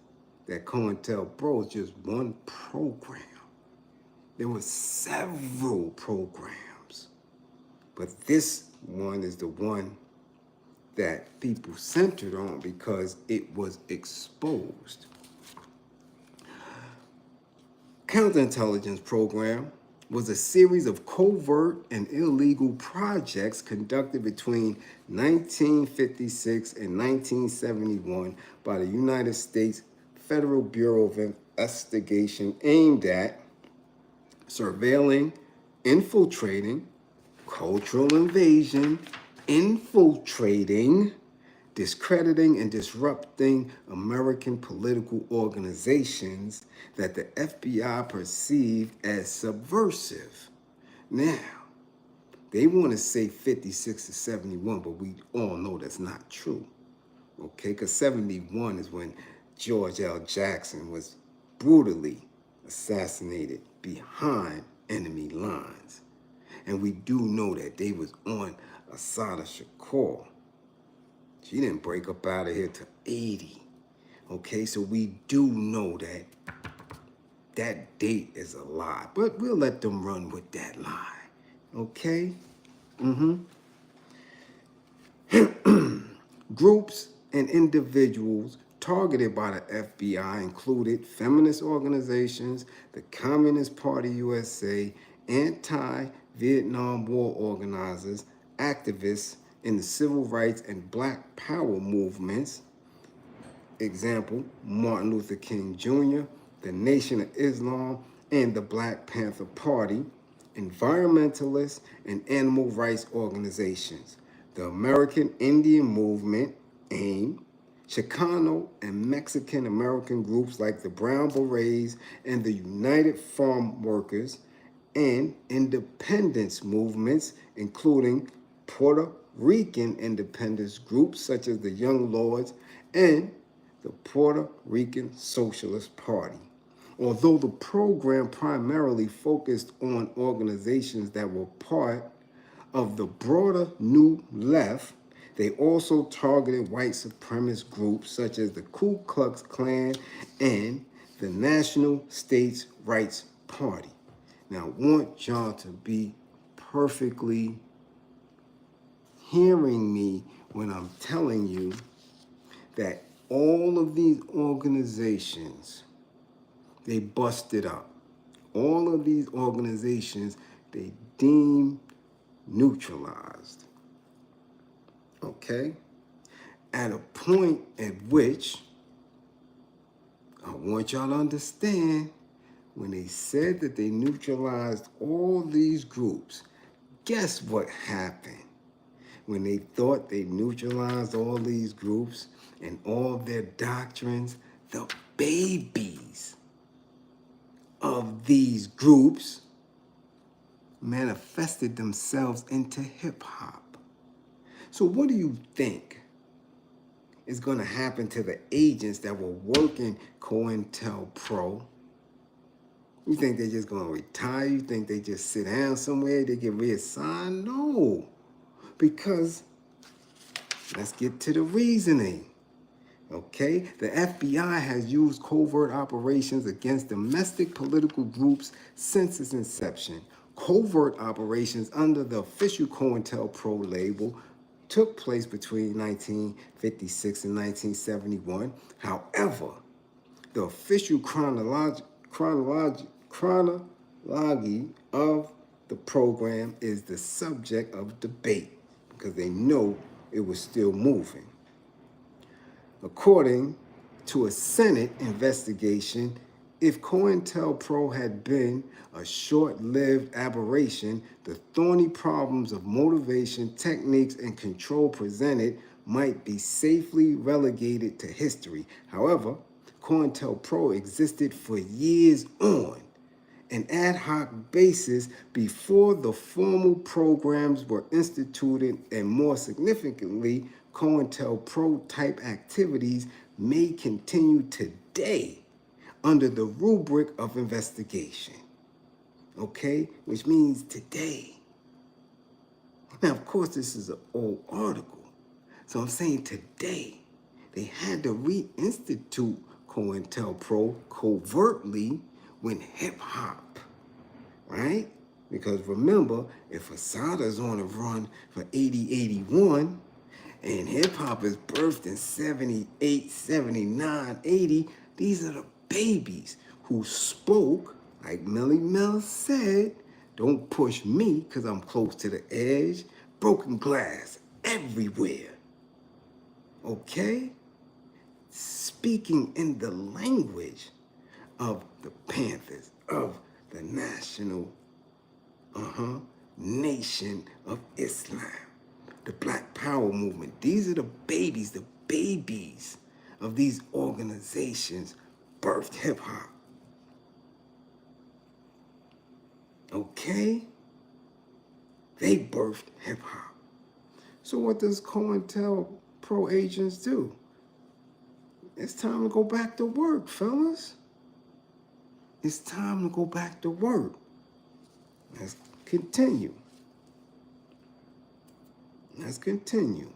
that Cointelpro is just one program. There were several programs, but this one is the one that people centered on because it was exposed. Counterintelligence program was a series of covert and illegal projects conducted between 1956 and 1971 by the United States Federal Bureau of Investigation aimed at surveilling, infiltrating, cultural invasion, infiltrating, discrediting, and disrupting American political organizations that the FBI perceived as subversive. Now, they want to say 56 to 71, but we all know that's not true. Okay, because 71 is when George L. Jackson was brutally assassinated behind enemy lines. And we do know that they was on Assata Shakur. She didn't break up out of here till 80. Okay, so we do know that that date is a lie. But we'll let them run with that lie. Okay? Groups and individuals targeted by the FBI included feminist organizations, the Communist Party USA, anti-Vietnam War organizers, activists in the civil rights and Black Power movements, example, Martin Luther King Jr., the Nation of Islam, and the Black Panther Party, environmentalists and animal rights organizations, the American Indian Movement, AIM, Chicano and Mexican American groups like the Brown Berets and the United Farm Workers, and independence movements, including Puerto Rican independence groups such as the Young Lords and the Puerto Rican Socialist Party. Although the program primarily focused on organizations that were part of the broader New Left, they also targeted white supremacist groups such as the Ku Klux Klan and the National States Rights Party. Now, I want y'all to be perfectly hearing me when I'm telling you that all of these organizations, they busted up. All of these organizations, they deemed neutralized. Okay? At a point at which I want y'all to understand, when they said that they neutralized all these groups, guess what happened? When they thought they neutralized all these groups and all their doctrines, the babies of these groups manifested themselves into hip-hop. So what do you think is going to happen to the agents that were working Cointelpro? You think they're just going to retire? You think they just sit down somewhere, they get reassigned? No, because let's get to the reasoning. Okay, the FBI has used covert operations against domestic political groups since its inception. Covert operations under the official Cointelpro label took place between 1956 and 1971. However, the official chronology of the program is the subject of debate because they know it was still moving. According to a Senate investigation, if Cointelpro had been a short-lived aberration, the thorny problems of motivation, techniques, and control presented might be safely relegated to history. However, Cointelpro existed for years on an ad hoc basis before the formal programs were instituted, and more significantly, Cointelpro type activities may continue today under the rubric of investigation. Okay? Which means today. Now, of course, this is an old article. So I'm saying today, they had to reinstitute Cointelpro covertly when hip-hop, right? Because remember, if Assata's on a run for 80-81, and hip-hop is birthed in 78, 79, 80, these are the babies who spoke Like Millie Mel said, don't push me because I'm close to the edge. Broken glass everywhere. Okay? Speaking in the language of the Panthers, of the national nation of Islam, the Black Power movement. These are the babies of these organizations birthed hip hop. Okay? They birthed hip hop. So what does Cointelpro agents do? It's time to go back to work, fellas. It's time to go back to work. Let's continue. Let's continue.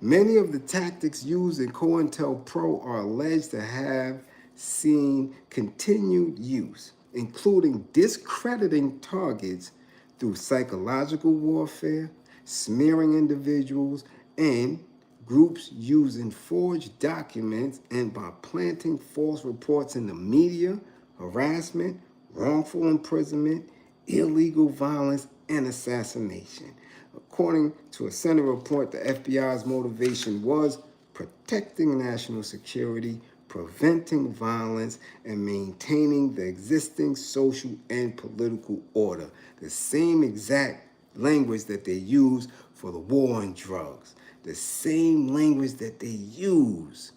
Many of the tactics used in Cointelpro are alleged to have seen continued use, including discrediting targets through psychological warfare, smearing individuals and groups using forged documents, and by planting false reports in the media, harassment, wrongful imprisonment, illegal violence, and assassination. According to a Senate report, the FBI's motivation was protecting national security, preventing violence, and maintaining the existing social and political order. The same exact language that they use for the war on drugs. The same language that they use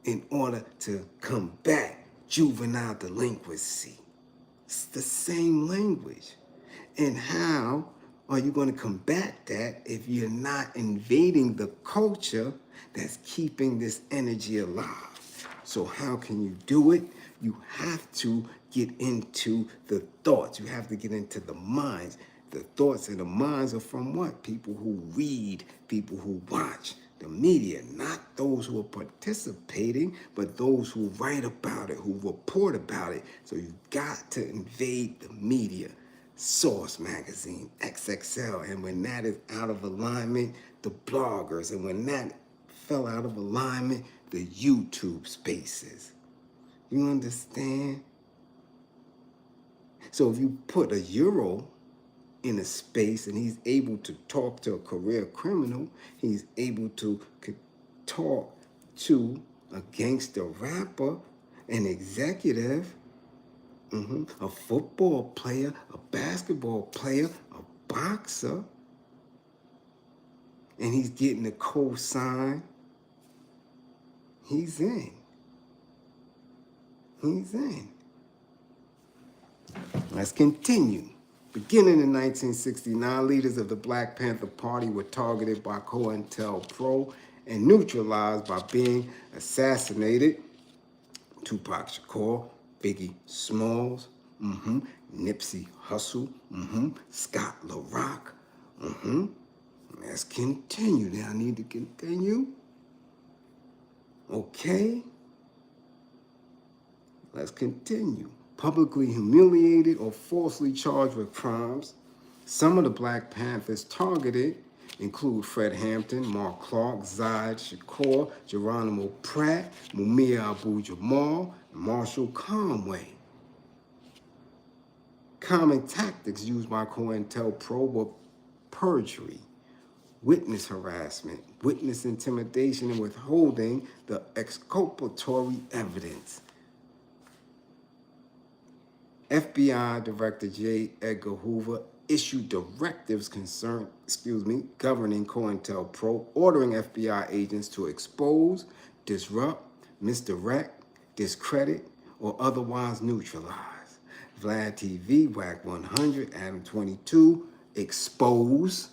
in order to combat juvenile delinquency. It's the same language. And how are you going to combat that if you're not invading the culture that's keeping this energy alive? So how can you do it? You have to get into the thoughts. You have to get into the minds. The thoughts and the minds are from what? People who read, people who watch the media, not those who are participating, but those who write about it, who report about it. So you've got to invade the media. Source magazine, XXL, and when that is out of alignment, the bloggers, and when that fell out of alignment, the YouTube spaces. You understand? So if you put a Euro in a space and he's able to talk to a career criminal, he's able to talk to a gangster rapper, an executive, a football player, a basketball player, a boxer, and he's getting a cosign, he's in. He's in. Let's continue. Beginning in 1969, leaders of the Black Panther Party were targeted by Cointelpro and neutralized by being assassinated. Tupac Shakur, Biggie Smalls, Nipsey Hussle, Scott LaRock. Let's continue. Now I need to continue. Okay. Let's continue. Publicly humiliated or falsely charged with crimes. Some of the Black Panthers targeted include Fred Hampton, Mark Clark, Zaid Shakur, Geronimo Pratt, Mumia Abu-Jamal, and Marshall Conway. Common tactics used by Cointelpro were perjury, witness harassment, witness intimidation, and withholding the exculpatory evidence. FBI Director J. Edgar Hoover issued directives governing Cointelpro, ordering FBI agents to expose, disrupt, misdirect, discredit, or otherwise neutralize. Vlad TV, WAC 100, Adam 22, expose.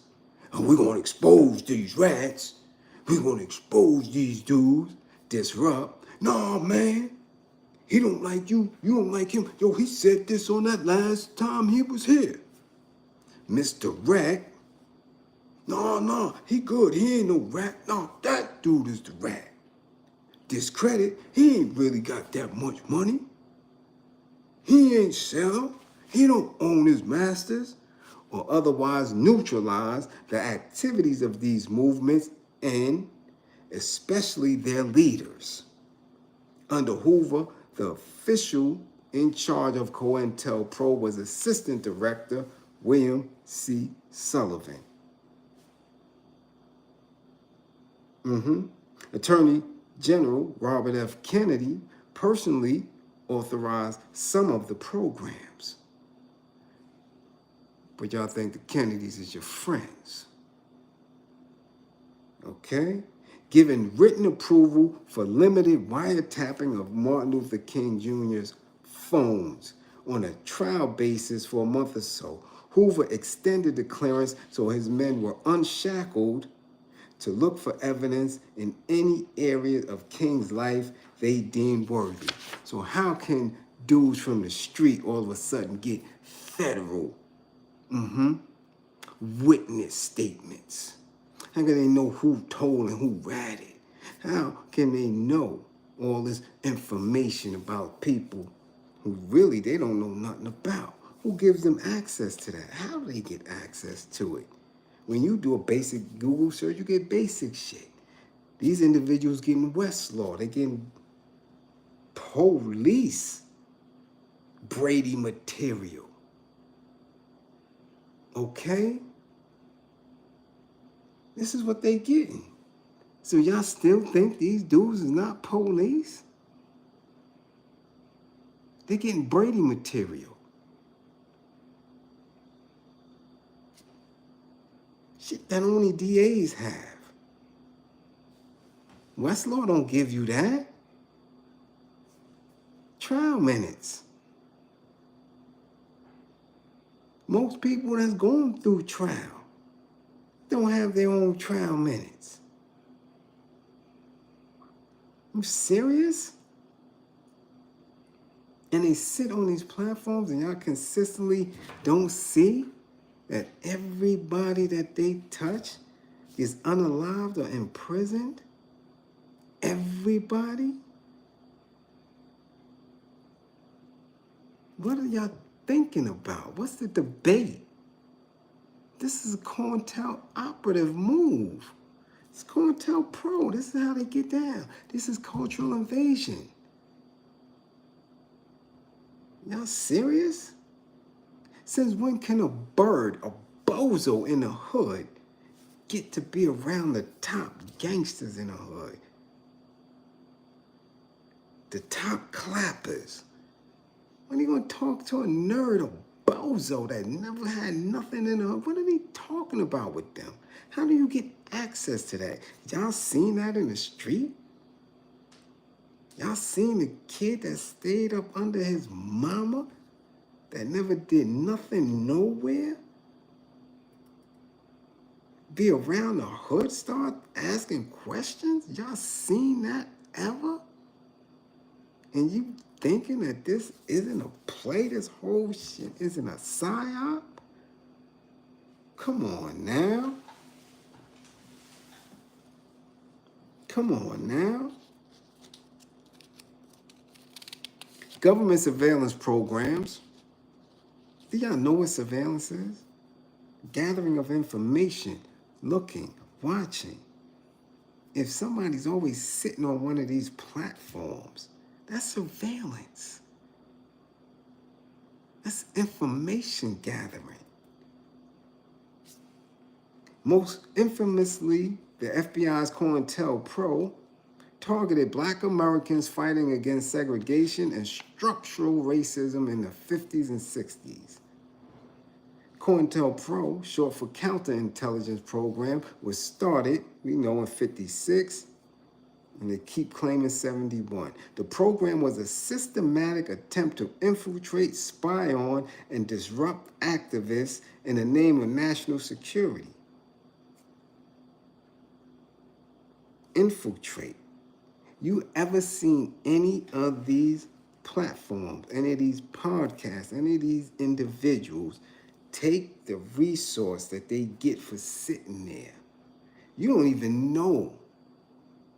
And we're going to expose these rats. We're going to expose these dudes. Disrupt. Nah, man. He don't like you. You don't like him. Yo, he said this on that last time he was here. Misdirect. No, he good. He ain't no rat. No, that dude is the rat. Discredit. He ain't really got that much money. He ain't sell. He don't own his masters. Or otherwise neutralize the activities of these movements and especially their leaders. Under Hoover, the official in charge of Cointelpro was Assistant Director William C. Sullivan. Attorney General Robert F. Kennedy personally authorized some of the programs. But y'all think the Kennedys is your friends. Okay? Giving written approval for limited wiretapping of Martin Luther King Jr.'s phones on a trial basis for a month or so. Hoover extended the clearance so his men were unshackled to look for evidence in any area of King's life they deemed worthy. So how can dudes from the street all of a sudden get federal witness statements? How can they know who told and who ratted? How can they know all this information about people who really they don't know nothing about? Who gives them access to that? How do they get access to it? When you do a basic Google search, you get basic shit. These individuals getting Westlaw. They're getting police Brady material. Okay? This is what they getting. So y'all still think these dudes is not police? They're getting Brady material. Shit that only DAs have. Westlaw don't give you that. Trial minutes. Most people that's going through trial don't have their own trial minutes. You serious? And they sit on these platforms and y'all consistently don't see that everybody that they touch is unalived or imprisoned? Everybody? What are y'all thinking about? What's the debate? This is a Cointelpro move. It's Cointelpro. This is how they get down. This is cultural invasion. Y'all serious? Since when can a bird, a bozo in the hood, get to be around the top gangsters in the hood? The top clappers. When are you gonna talk to a nerd, a bozo that never had nothing in the hood? What are they talking about with them? How do you get access to that? Y'all seen that in the street? Y'all seen the kid that stayed up under his mama that never did nothing nowhere? Be around the hood, start asking questions? Y'all seen that ever? And you thinking that this isn't a play, this whole shit isn't a psyop? Come on now. Come on now. Government surveillance programs. Do y'all know what surveillance is? Gathering of information, looking, watching. If somebody's always sitting on one of these platforms, that's surveillance. That's information gathering. Most infamously, the FBI's Cointelpro targeted Black Americans fighting against segregation and structural racism in the 50s and 60s. Cointelpro, short for Counterintelligence Program, was started, we know, in 56, and they keep claiming 71. The program was a systematic attempt to infiltrate, spy on, and disrupt activists in the name of national security. Infiltrate. You ever seen any of these platforms, any of these podcasts, any of these individuals take the resource that they get for sitting there? You don't even know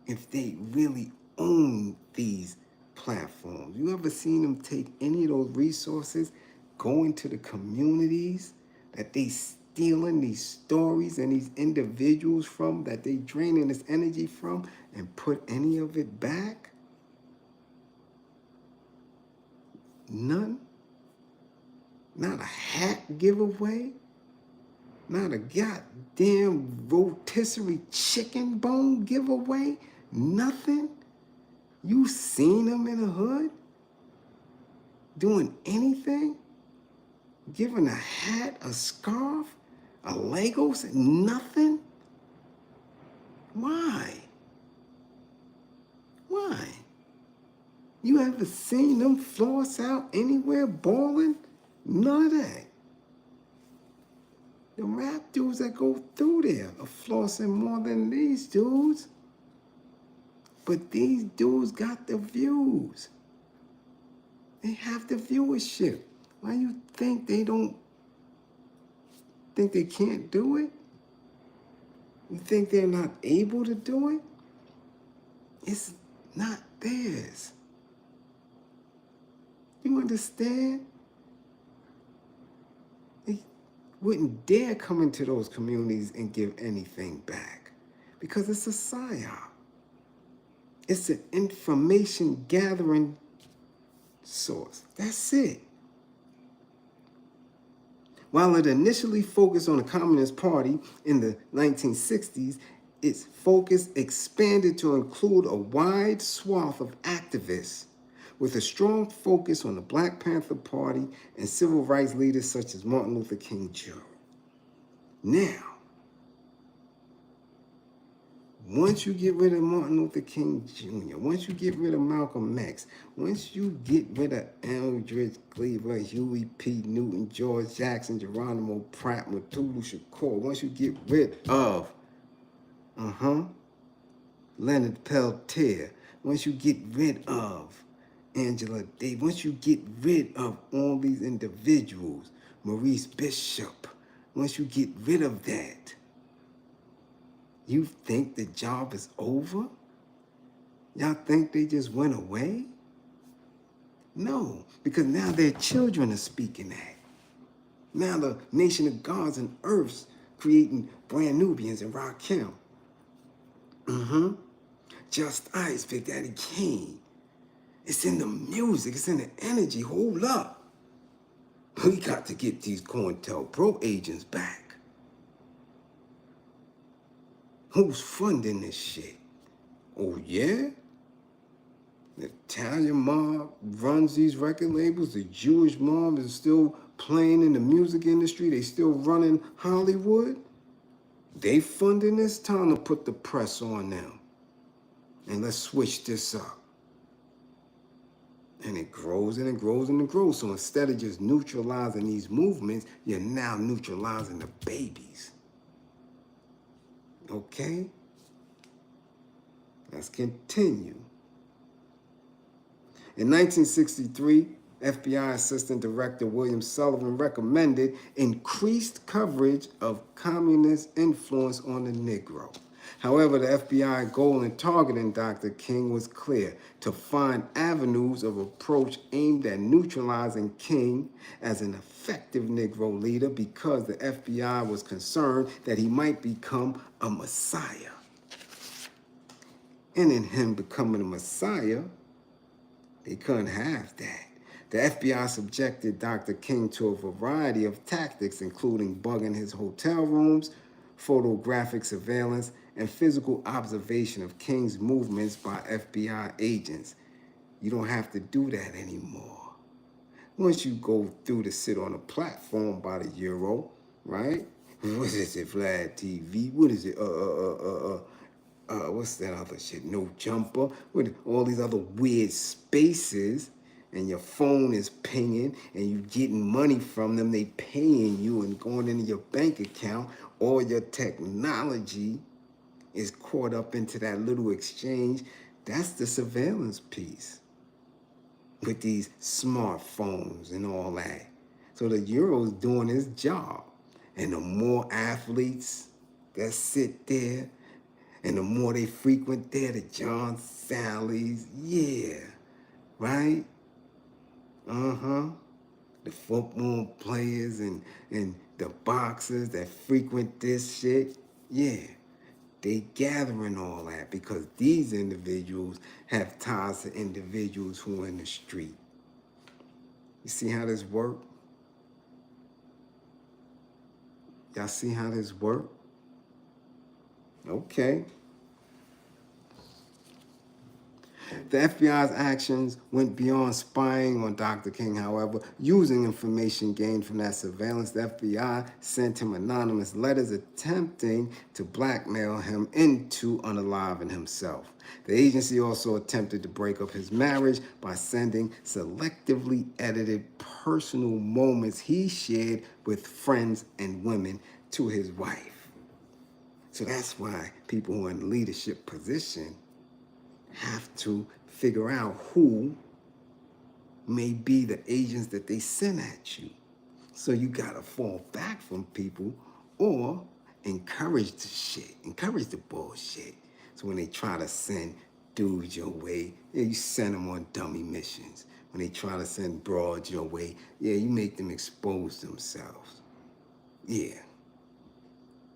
if they really own these platforms. You ever seen them take any of those resources, go into the communities that they stealing these stories and these individuals from, that they draining this energy from, and put any of it back? None. Not a hat giveaway. Not a goddamn rotisserie chicken bone giveaway. Nothing. You seen them in the hood doing anything? Giving a hat, a scarf, a Lego set? Nothing? Why? Why? You ever seen them floss out anywhere balling? None of that. The rap dudes that go through there are flossing more than these dudes. But these dudes got the views. They have the viewership. Why you think they can't do it? You think they're not able to do it? It's not theirs. You understand? They wouldn't dare come into those communities and give anything back because it's a psyop. It's an information gathering source. That's it. While it initially focused on the Communist Party in the 1960s, its focus expanded to include a wide swath of activists with a strong focus on the Black Panther Party and civil rights leaders such as Martin Luther King Jr. Now, once you get rid of Martin Luther King Jr., once you get rid of Malcolm X, once you get rid of Eldridge Cleaver, Huey P. Newton, George Jackson, Geronimo Pratt, Mutulu Shakur, once you get rid of Leonard Peltier, once you get rid of Angela Davis, once you get rid of all these individuals, Maurice Bishop, once you get rid of that, you think the job is over? Y'all think they just went away? No, because now their children are speaking that. Now the nation of gods and earths creating brand Nubians and Rakim. Just Ice, Big Daddy Kane. It's in the music, it's in the energy. Hold up. We got to get these Cointelpro agents back. Who's funding this shit? Oh, yeah? The Italian mob runs these record labels. The Jewish mob is still playing in the music industry. They still running Hollywood. They funding this. Time to put the press on them. And let's switch this up. And it grows and it grows and it grows. So instead of just neutralizing these movements, you're now neutralizing the babies. Okay? Let's continue. In 1963, FBI Assistant Director William Sullivan recommended increased coverage of communist influence on the Negro. However, the FBI goal in targeting Dr. King was clear: to find avenues of approach aimed at neutralizing King as an effective Negro leader because the FBI was concerned that he might become a messiah. And in him becoming a messiah, they couldn't have that. The FBI subjected Dr. King to a variety of tactics, including bugging his hotel rooms, photographic surveillance, and physical observation of King's movements by FBI agents. You don't have to do that anymore. Once you go through to sit on a platform by the Euro, right? What is it, Vlad TV? What is it? What's that other shit? No Jumper? With all these other weird spaces, and your phone is pinging, and you getting money from them. They paying you and going into your bank account. All your technology is caught up into that little exchange. That's the surveillance piece with these smartphones and all that. So the Euro's doing his job. And the more athletes that sit there, and the more they frequent there, the John Sallys, yeah, right? The football players and the boxers that frequent this shit, yeah. They gathering all that because these individuals have ties to individuals who are in the street. You see how this work? Y'all see how this work? Okay. The FBI's actions went beyond spying on Dr. King, however. Using information gained from that surveillance, the FBI sent him anonymous letters attempting to blackmail him into unaliving himself. The agency also attempted to break up his marriage by sending selectively edited personal moments he shared with friends and women to his wife. So that's why people who are in leadership position have to figure out who may be the agents that they send at you. So you gotta fall back from people or encourage the shit, encourage the bullshit. So when they try to send dudes your way, yeah, you send them on dummy missions. When they try to send broads your way, yeah, you make them expose themselves. Yeah.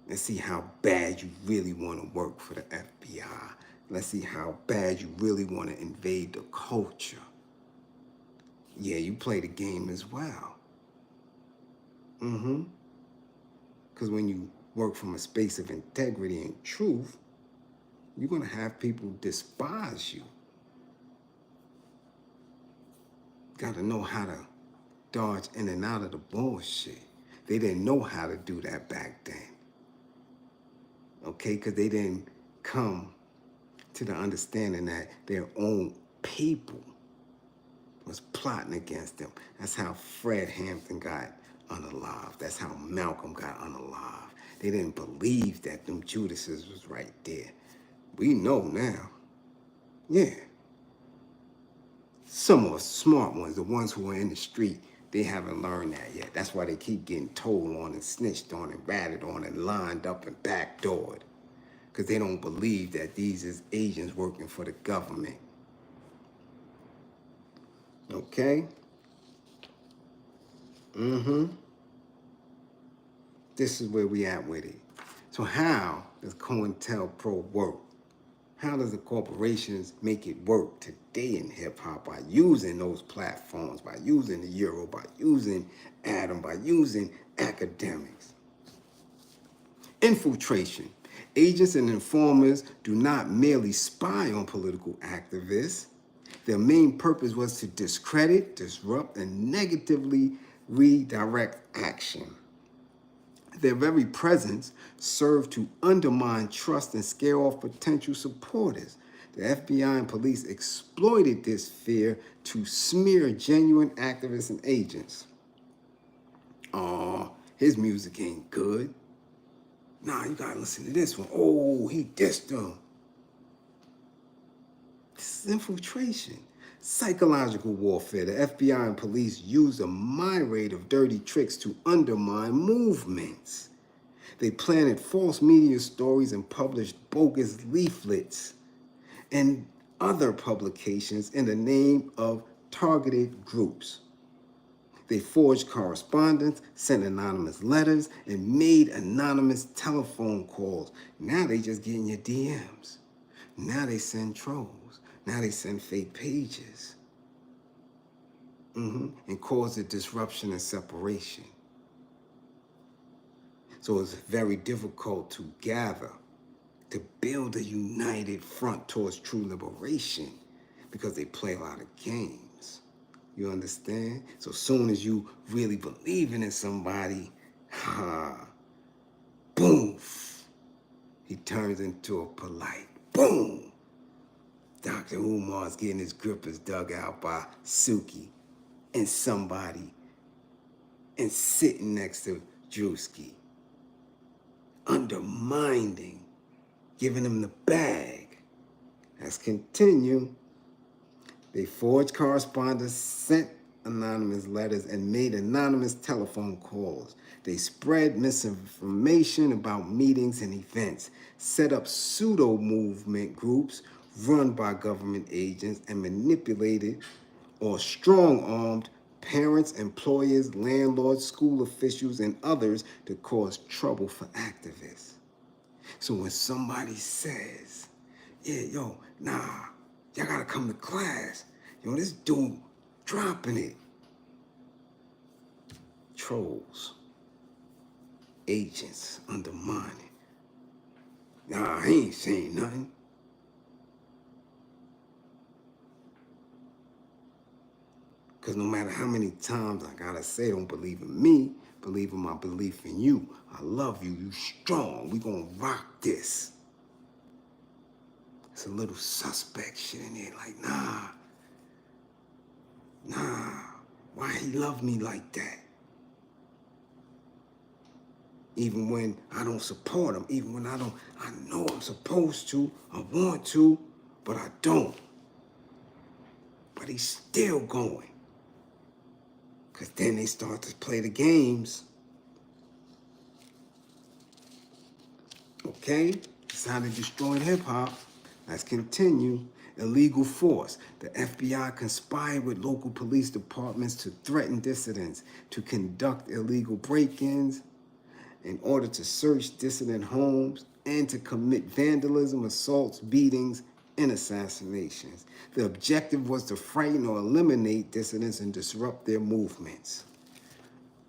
Let's see how bad you really want to work for the FBI. Let's see how bad you really want to invade the culture. Yeah, you play the game as well. Because when you work from a space of integrity and truth, you're going to have people despise you. Got to know how to dodge in and out of the bullshit. They didn't know how to do that back then. Okay, because they didn't come to the understanding that their own people was plotting against them. That's how Fred Hampton got unalived. That's how Malcolm got unalived. They didn't believe that them Judases was right there. We know now. Yeah. Some of us smart ones, the ones who are in the street, they haven't learned that yet. That's why they keep getting told on and snitched on and ratted on and lined up and backdoored. Because they don't believe that these is agents working for the government. Okay? This is where we at with it. So how does Cointelpro work? How does the corporations make it work today in hip-hop by using those platforms, by using the Euro, by using Adam, by using academics? Infiltration. Agents and informers do not merely spy on political activists. Their main purpose was to discredit, disrupt, and negatively redirect action. Their very presence served to undermine trust and scare off potential supporters. The FBI and police exploited this fear to smear genuine activists and agents. His music ain't good. Nah, you gotta listen to this one. Oh, he dissed them. This is infiltration. Psychological warfare. The FBI and police use a myriad of dirty tricks to undermine movements. They planted false media stories and published bogus leaflets and other publications in the name of targeted groups. They forged correspondence, sent anonymous letters, and made anonymous telephone calls. Now they just get in your DMs. Now they send trolls. Now they send fake pages. And cause a disruption and separation. So it's very difficult to gather, to build a united front towards true liberation because they play a lot of games. You understand? So soon as you really believing in somebody, boom, he turns into a polite boom. Dr. Umar's getting his grippers dug out by Suki and somebody and sitting next to Drewski, undermining, giving him the bag. Let's continue. They forged correspondence, sent anonymous letters, and made anonymous telephone calls. They spread misinformation about meetings and events, set up pseudo-movement groups run by government agents, and manipulated or strong-armed parents, employers, landlords, school officials, and others to cause trouble for activists. So when somebody says, yeah, yo, nah, y'all gotta come to class. Yo, this dude dropping it. trolls, agents undermining. Nah, I ain't saying nothing. Because no matter how many times I gotta say, don't believe in me, believe in my belief in you. I love you, you strong. We gonna rock this. It's a little suspect shit in there, like, nah, why he love me like that? Even when I don't support him, even when I know I'm supposed to, I want to, but I don't. But he's still going. Because then they start to play the games. Okay? It's how they destroyed hip-hop. Let's continue. Illegal force. The FBI conspired with local police departments to threaten dissidents, to conduct illegal break-ins in order to search dissident homes, and to commit vandalism, assaults, beatings, and assassinations. The objective was to frighten or eliminate dissidents and disrupt their movements.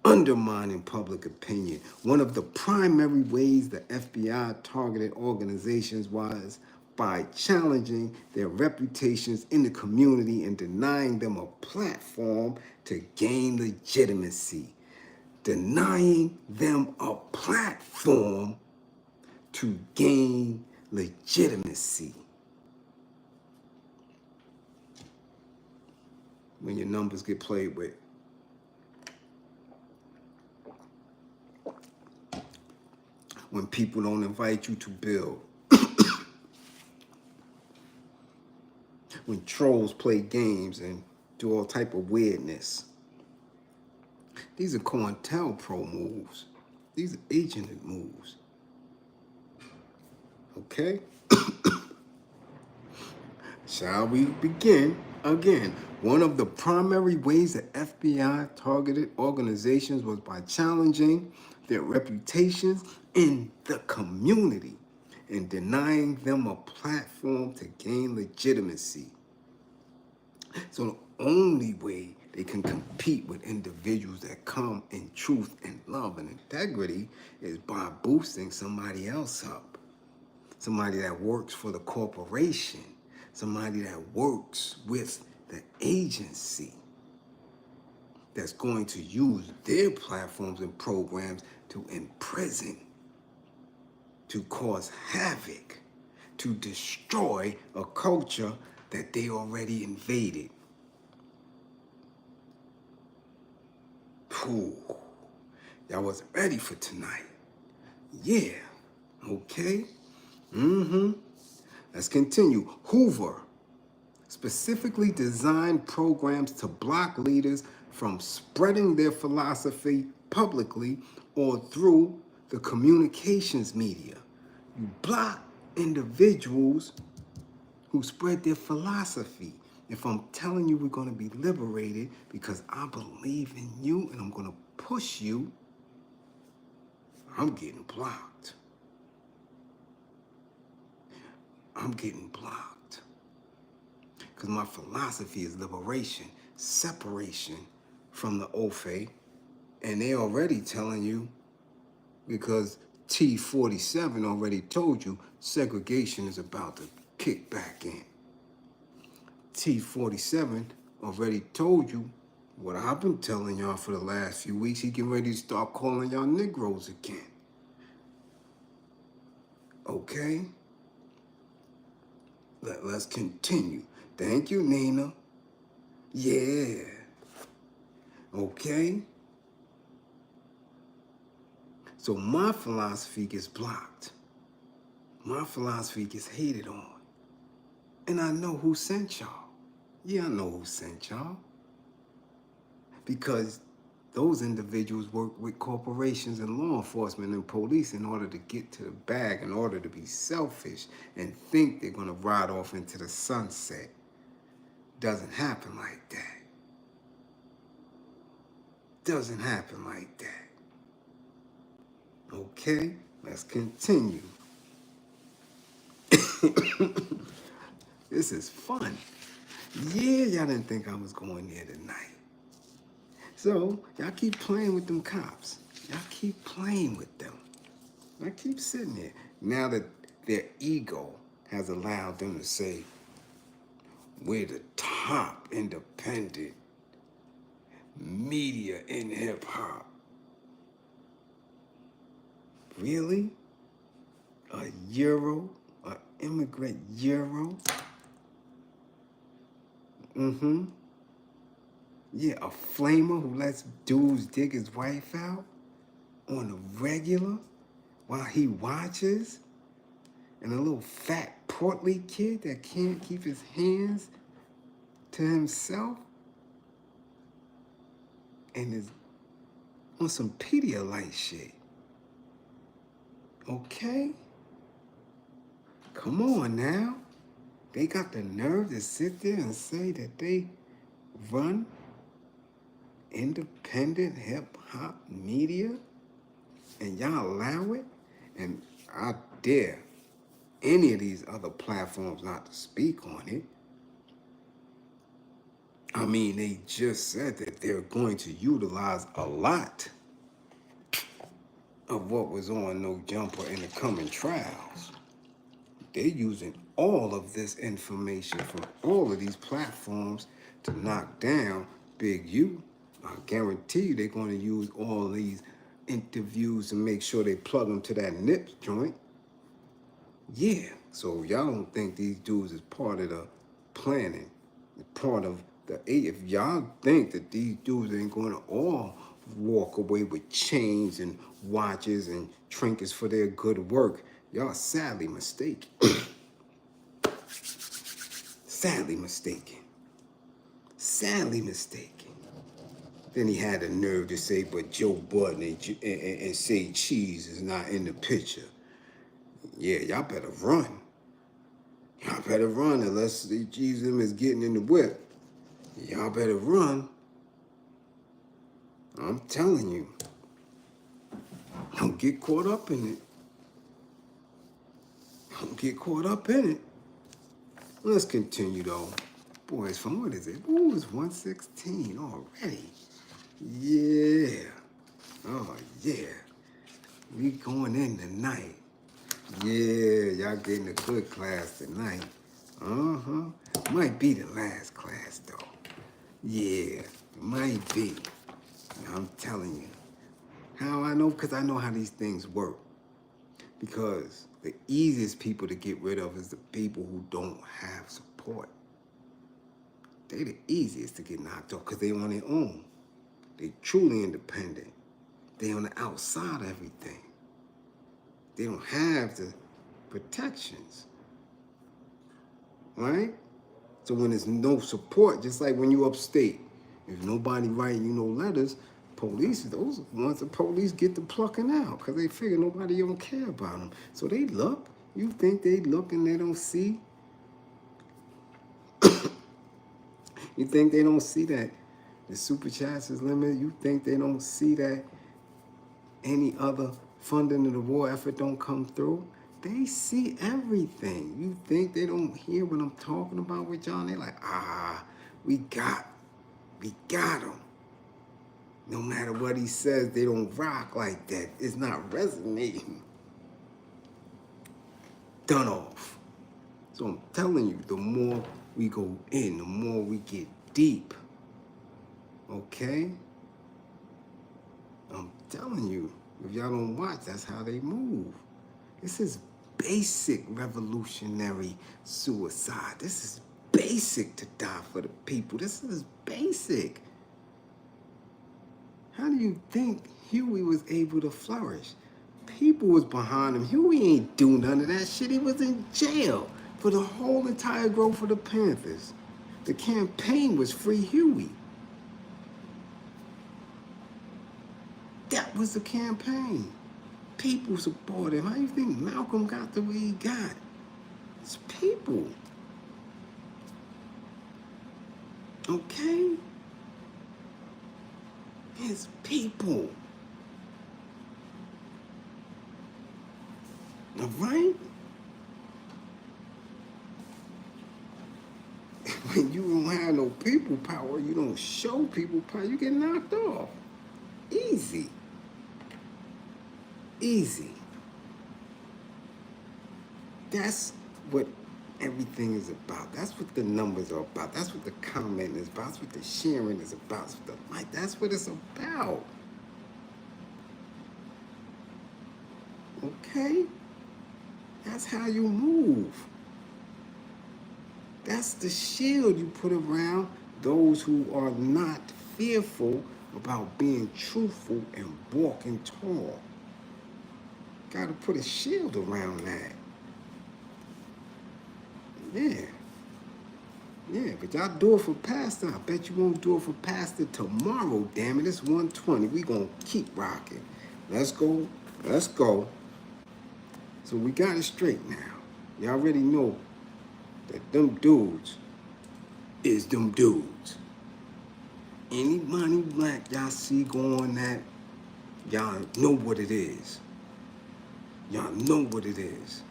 Undermining public opinion. One of the primary ways the FBI targeted organizations was by challenging their reputations in the community and denying them a platform to gain legitimacy. Denying them a platform to gain legitimacy. When your numbers get played with. When people don't invite you to build. When trolls play games and do all type of weirdness. These are Cointelpro moves. These are agented moves. Okay? Shall we begin again? One of the primary ways the FBI targeted organizations was by challenging their reputations in the community and denying them a platform to gain legitimacy. So the only way they can compete with individuals that come in truth and love and integrity is by boosting somebody else up. Somebody that works for the corporation. Somebody that works with the agency that's going to use their platforms and programs to imprison, to cause havoc, to destroy a culture that they already invaded. Pooh, y'all wasn't ready for tonight. Yeah, okay. Let's continue. Hoover specifically designed programs to block leaders from spreading their philosophy publicly or through the communications media. You block individuals who spread their philosophy. If I'm telling you we're going to be liberated because I believe in you and I'm going to push you, I'm getting blocked. I'm getting blocked. Because my philosophy is liberation, separation from the Ofe. And they already telling you, because T47 already told you, segregation is about to kick back in. T47 already told you what I've been telling y'all for the last few weeks. He getting ready to start calling y'all Negroes again. Okay? Let's continue. Thank you, Nina. Yeah. Okay? So my philosophy gets blocked. My philosophy gets hated on. And I know who sent y'all. Yeah, I know who sent y'all. Because those individuals work with corporations and law enforcement and police in order to get to the bag, in order to be selfish and think they're going to ride off into the sunset. Doesn't happen like that. Doesn't happen like that. Okay, let's continue. This is fun. Yeah, y'all didn't think I was going there tonight. So y'all keep playing with them cops. Y'all keep playing with them. I keep sitting there. Now that their ego has allowed them to say, we're the top independent media in hip hop. Really? A Euro? An immigrant Euro? Mm-hmm. Yeah, a flamer who lets dudes dig his wife out on the regular while he watches? And a little fat, portly kid that can't keep his hands to himself and is on some Pedialyte shit. Okay? Come on now. They got the nerve to sit there and say that they run independent hip-hop media and y'all allow it? And I dare any of these other platforms not to speak on it. I mean, they just said that they're going to utilize a lot of what was on No Jumper in the coming trials. They're using all of this information from all of these platforms to knock down Big U. I guarantee you they're going to use all these interviews to make sure they plug them to that Nips joint. Yeah, so y'all don't think these dudes is part of the planning, part of the, if y'all think that these dudes ain't going to all walk away with chains and watches and trinkets for their good work, y'all sadly mistaken. Sadly mistaken. Sadly mistaken. Then he had the nerve to say, but Joe Budden and say Cheese is not in the picture. Yeah, y'all better run. Y'all better run unless Jesus is getting in the whip. Y'all better run. I'm telling you. Don't get caught up in it. Don't get caught up in it. Let's continue though. Boys, from what is it? Ooh, it's 1:16 already. Yeah. Oh, yeah. We going in tonight. Yeah, y'all getting a good class tonight. Uh-huh. Might be the last class, though. Yeah, might be. I'm telling you. How I know? Because I know how these things work. Because the easiest people to get rid of is the people who don't have support. They the easiest to get knocked off because they on their own. They truly independent. They on the outside of everything. They don't have the protections, right? So when there's no support, just like when you upstate, if nobody writing you no letters, police, those are the ones the police get to plucking out because they figure nobody don't care about them. So they look. You think they look and they don't see? You think they don't see that the super chats is limited? You think they don't see that any other funding of the war effort don't come through? They see everything. You think they don't hear what I'm talking about with y'all? They like, we got him. No matter what he says, they don't rock like that. It's not resonating. Done off. So I'm telling you, the more we go in, the more we get deep. Okay? I'm telling you, if y'all don't watch, that's how they move. This is basic revolutionary suicide. This is basic to die for the people. This is basic. How do you think Huey was able to flourish? People was behind him. Huey ain't do none of that shit. He was in jail for the whole entire growth of the Panthers. The campaign was Free Huey. That was the campaign. People support him. How do you think Malcolm got the way he got? It's people. Okay? It's people. All right? When you don't have no people power, you don't show people power, you get knocked off. Easy. Easy. That's what everything is about. That's what the numbers are about. That's what the comment is about. That's what the sharing is about. That's what the like. That's what it's about. Okay? That's how you move. That's the shield you put around those who are not fearful about being truthful and walking tall. Got to put a shield around that. Yeah. Yeah, but y'all do it for Pastor. I bet you won't do it for Pastor tomorrow, damn it. It's 1:20. We gonna keep rocking. Let's go. Let's go. So we got it straight now. Y'all already know that them dudes is them dudes. Anybody black y'all see going that, y'all know what it is. Y'all know what it is.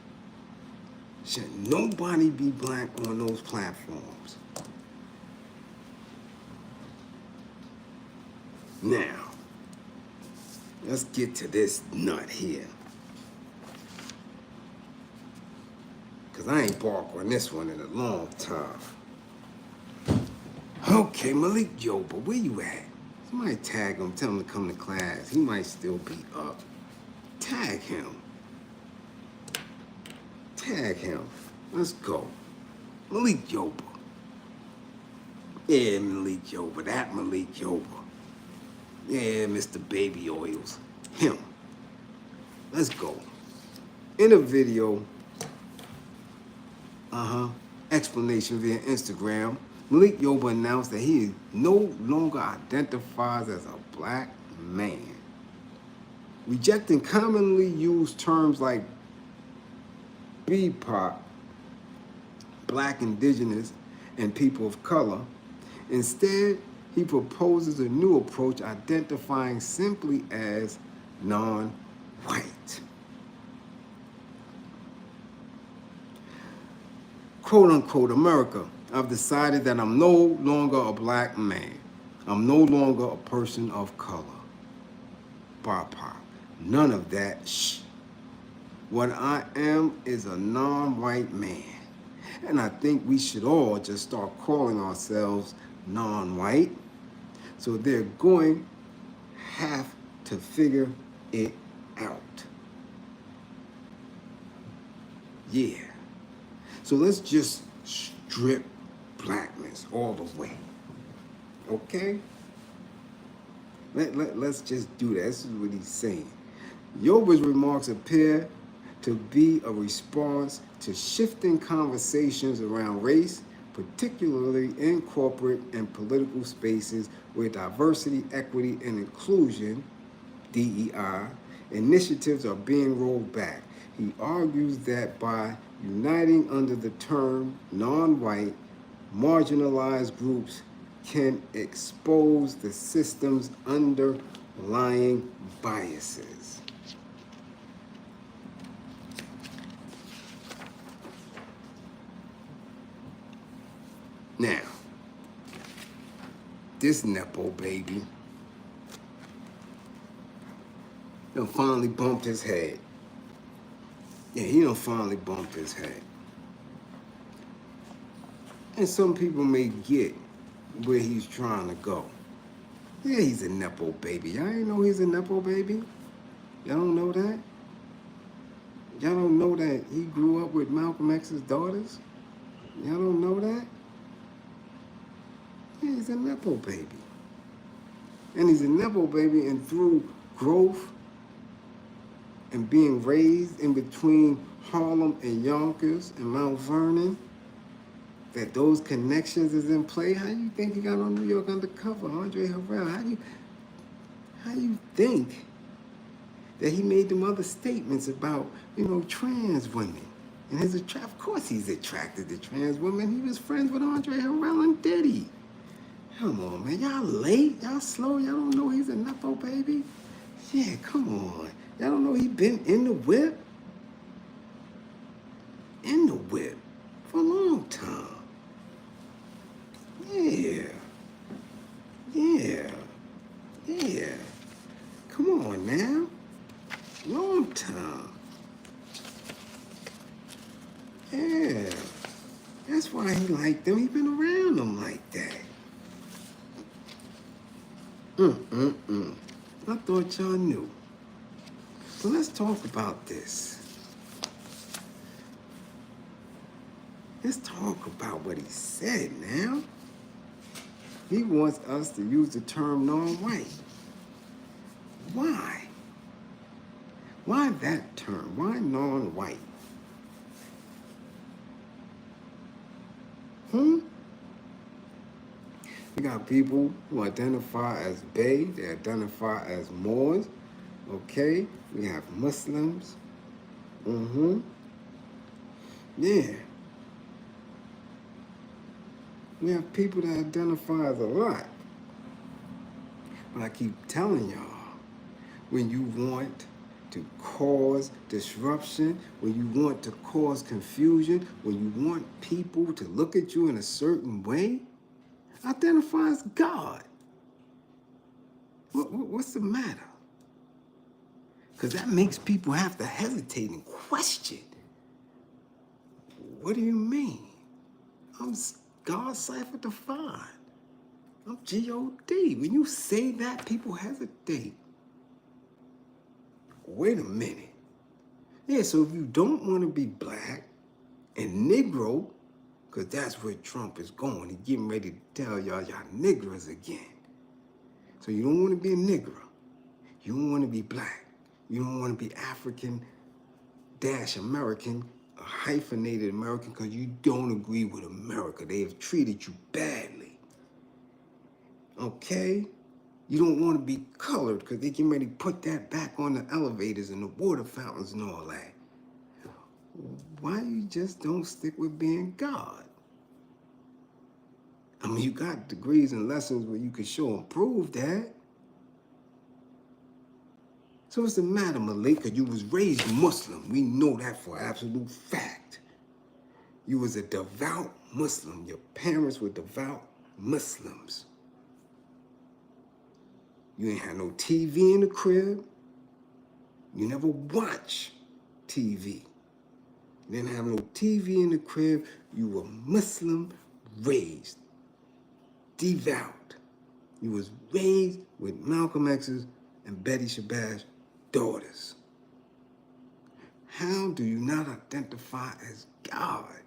Should nobody be black on those platforms. Now, let's get to this nut here. Because I ain't barked on this one in a long time. Okay, Malik Yoba, where you at? Somebody tag him, tell him to come to class. He might still be up. Tag him. Tag him. Let's go. Malik Yoba. Yeah, Malik Yoba. That Malik Yoba. Yeah, Mr. Baby Oils. Him. Let's go. In a video, explanation via Instagram, Malik Yoba announced that he no longer identifies as a black man, rejecting commonly used terms like BIPOC, Black, Indigenous, and people of color. Instead, he proposes a new approach identifying simply as non-white. Quote unquote, America, I've decided that I'm no longer a black man. I'm no longer a person of color. BIPOC. None of that shh. What I am is a non-white man. And I think we should all just start calling ourselves non-white. So they're going to have to figure it out. Yeah. So let's just strip blackness all the way. Okay? Let's just do that. This is what he's saying. Yoba's remarks appear to be a response to shifting conversations around race, particularly in corporate and political spaces where diversity, equity, and inclusion, DEI, initiatives are being rolled back. He argues that by uniting under the term non-white, marginalized groups can expose the system's underlying biases. Now, this Nepo baby done finally bumped his head. Yeah, he done finally bumped his head. And some people may get where he's trying to go. Yeah, he's a Nepo baby. Y'all ain't know he's a Nepo baby? Y'all don't know that? Y'all don't know that he grew up with Malcolm X's daughters? Y'all don't know that? Yeah, he's a Nepo baby. And he's a Nepo baby, and through growth and being raised in between Harlem and Yonkers and Mount Vernon, that those connections is in play. How you think he got on New York Undercover, Andre Harrell? How you think that he made them other statements about, trans women? And of course he's attracted to trans women. He was friends with Andre Harrell and Diddy. Come on, man. Y'all late? Y'all slow? Y'all don't know he's a Nepo baby? Yeah, come on. Y'all don't know he been in the whip? In the whip for a long time. Yeah. Yeah. Yeah. Come on now. Long time. Yeah. That's why he liked them. He been around them like that. I thought y'all knew. So let's talk about this. Let's talk about what he said now. He wants us to use the term non-white. Why? Why that term? Why non-white? We got people who identify as Bay, they identify as Moors, okay? We have Muslims. Yeah. We have people that identify as a lot. But I keep telling y'all, when you want to cause disruption, when you want to cause confusion, when you want people to look at you in a certain way, identify as God. What's the matter? Because that makes people have to hesitate and question. What do you mean? I'm God cipher defined. I'm G-O-D. When you say that, people hesitate. Wait a minute. Yeah, so if you don't want to be black and Negro, because that's where Trump is going. He's getting ready to tell y'all niggers again. So you don't want to be a Negro. You don't want to be black. You don't want to be African-American, a hyphenated American, because you don't agree with America. They have treated you badly. Okay? You don't want to be colored because they getting ready to put that back on the elevators and the water fountains and all that. Why you just don't stick with being God? I mean, you got degrees and lessons where you can show and prove that. So what's the matter, Malik? Because you was raised Muslim. We know that for absolute fact. You was a devout Muslim. Your parents were devout Muslims. You ain't had no TV in the crib. You never watch TV. You didn't have no TV in the crib. You were Muslim raised, devout. You was raised with Malcolm X's and Betty Shabazz daughters. How do you not identify as God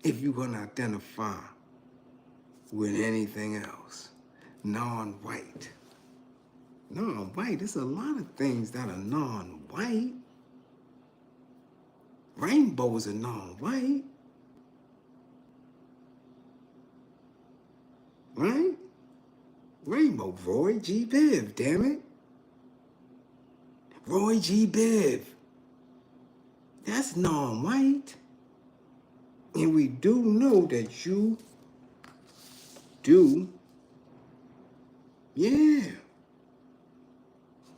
if you're going to identify with anything else? Non-white. Non-white, there's a lot of things that are non-white. Rainbows are non-white. Right? Rainbow, Roy G. Biv, damn it. Roy G. Biv. That's non-white. And we do know that you do, yeah.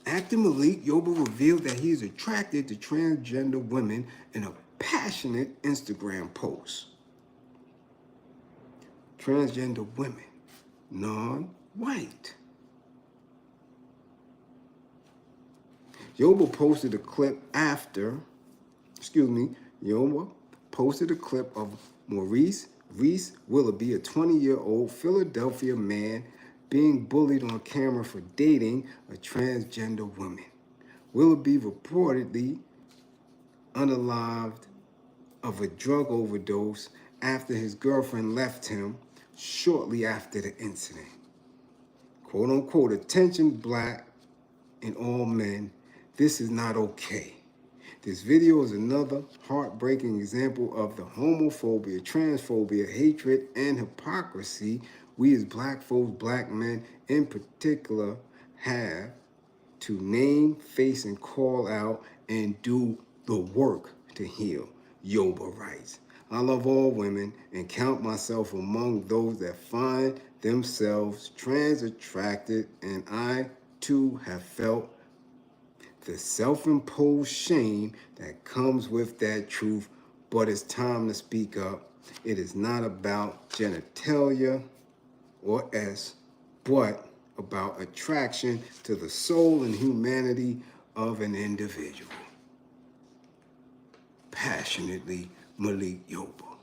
Actor Malik Yoba revealed that he is attracted to transgender women in a passionate Instagram post. Transgender women, non-white. Yoba posted a clip of Maurice Reese Willoughby, a 20-year-old Philadelphia man being bullied on camera for dating a transgender woman. Willoughby reportedly unalived of a drug overdose after his girlfriend left him shortly after the incident. Quote unquote, attention black and all men, this is not okay. This video is another heartbreaking example of the homophobia, transphobia, hatred, and hypocrisy we as black folks, black men in particular, have to name, face, and call out and do the work to heal. Yoba writes, I love all women and count myself among those that find themselves trans attracted, and I too have felt the self-imposed shame that comes with that truth but it's time to speak up. It is not about genitalia or S, but about attraction to the soul and humanity of an individual. Passionately, Malik Yoba.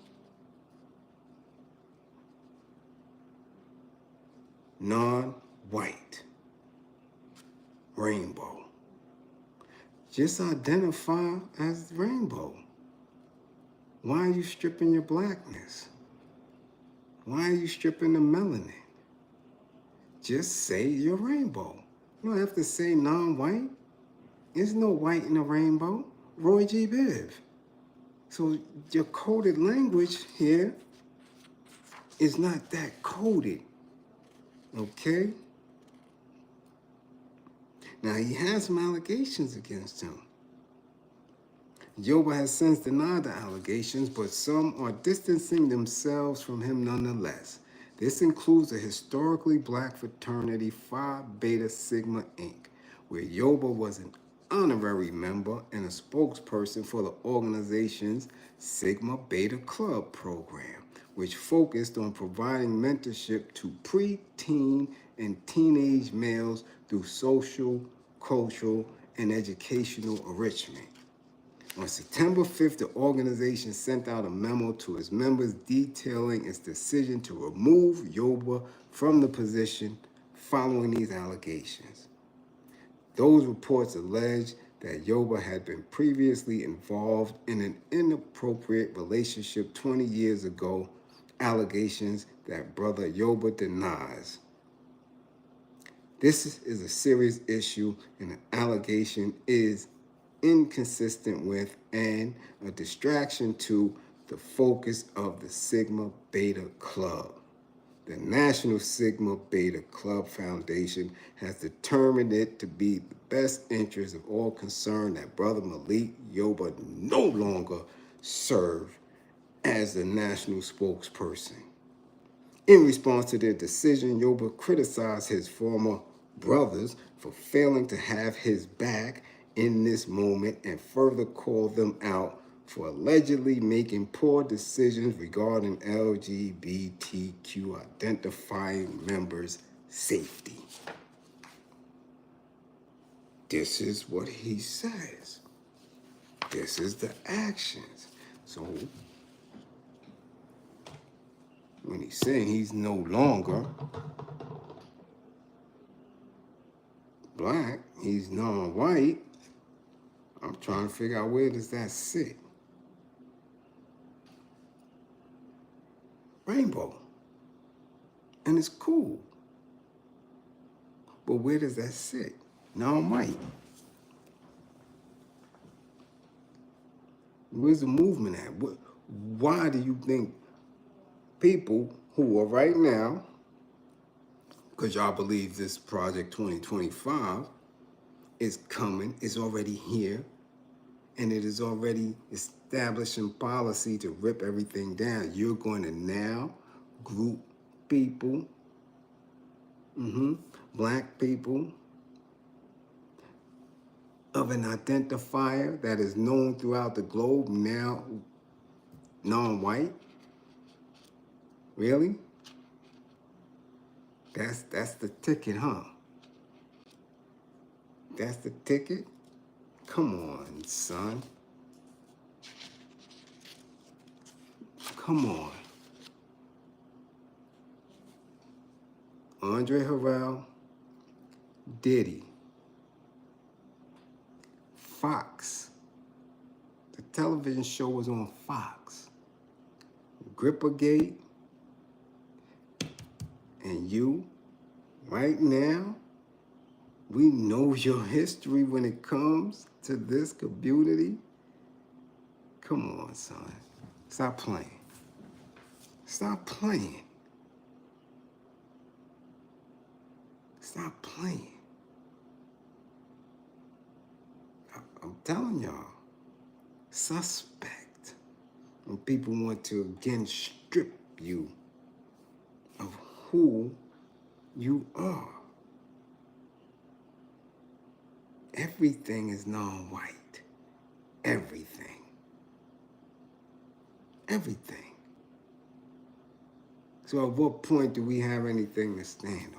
Non-white. Rainbow. Just identify as rainbow. Why are you stripping your blackness? Why are you stripping the melanin? Just say you're rainbow. You don't have to say non-white. There's no white in a rainbow. Roy G. Biv. So your coded language here is not that coded. Okay? Now he has some allegations against him. Yoba has since denied the allegations, but some are distancing themselves from him nonetheless. This includes the historically black fraternity Phi Beta Sigma Inc., where Yoba was an honorary member and a spokesperson for the organization's Sigma Beta Club program, which focused on providing mentorship to preteen and teenage males through social, cultural, and educational enrichment. On September 5th, the organization sent out a memo to its members detailing its decision to remove Yoba from the position following these allegations. Those reports allege that Yoba had been previously involved in an inappropriate relationship 20 years ago, allegations that Brother Yoba denies. This is a serious issue, and the allegation is inconsistent with and a distraction to the focus of the Sigma Beta Club. The National Sigma Beta Club Foundation has determined it to be the best interest of all concerned that Brother Malik Yoba no longer serve as the national spokesperson. In response to their decision, Yoba criticized his former brothers for failing to have his back in this moment and further called them out for allegedly making poor decisions regarding LGBTQ identifying members' safety. This is what he says. This is the actions. So when he's saying he's no longer black, he's non-white, I'm trying to figure out where does that sit. Rainbow. And it's cool. But where does that sit? Non-white. Where's the movement at? Why do you think people who are right now, because y'all believe this Project 2025 is coming, is already here, and it is already establishing policy to rip everything down. You're going to now group people, black people, of an identifier that is known throughout the globe, now non-white? Really? That's the ticket, huh? That's the ticket? Come on, son. Come on. Andre Harrell, Diddy, Fox. The television show was on Fox. Grippergate, and you, right now, we know your history when it comes to this community. Come on, son. Stop playing. Stop playing. Stop playing. I'm telling y'all, suspect when people want to again strip you of who you are. Everything is non-white. Everything. Everything. So at what point do we have anything to stand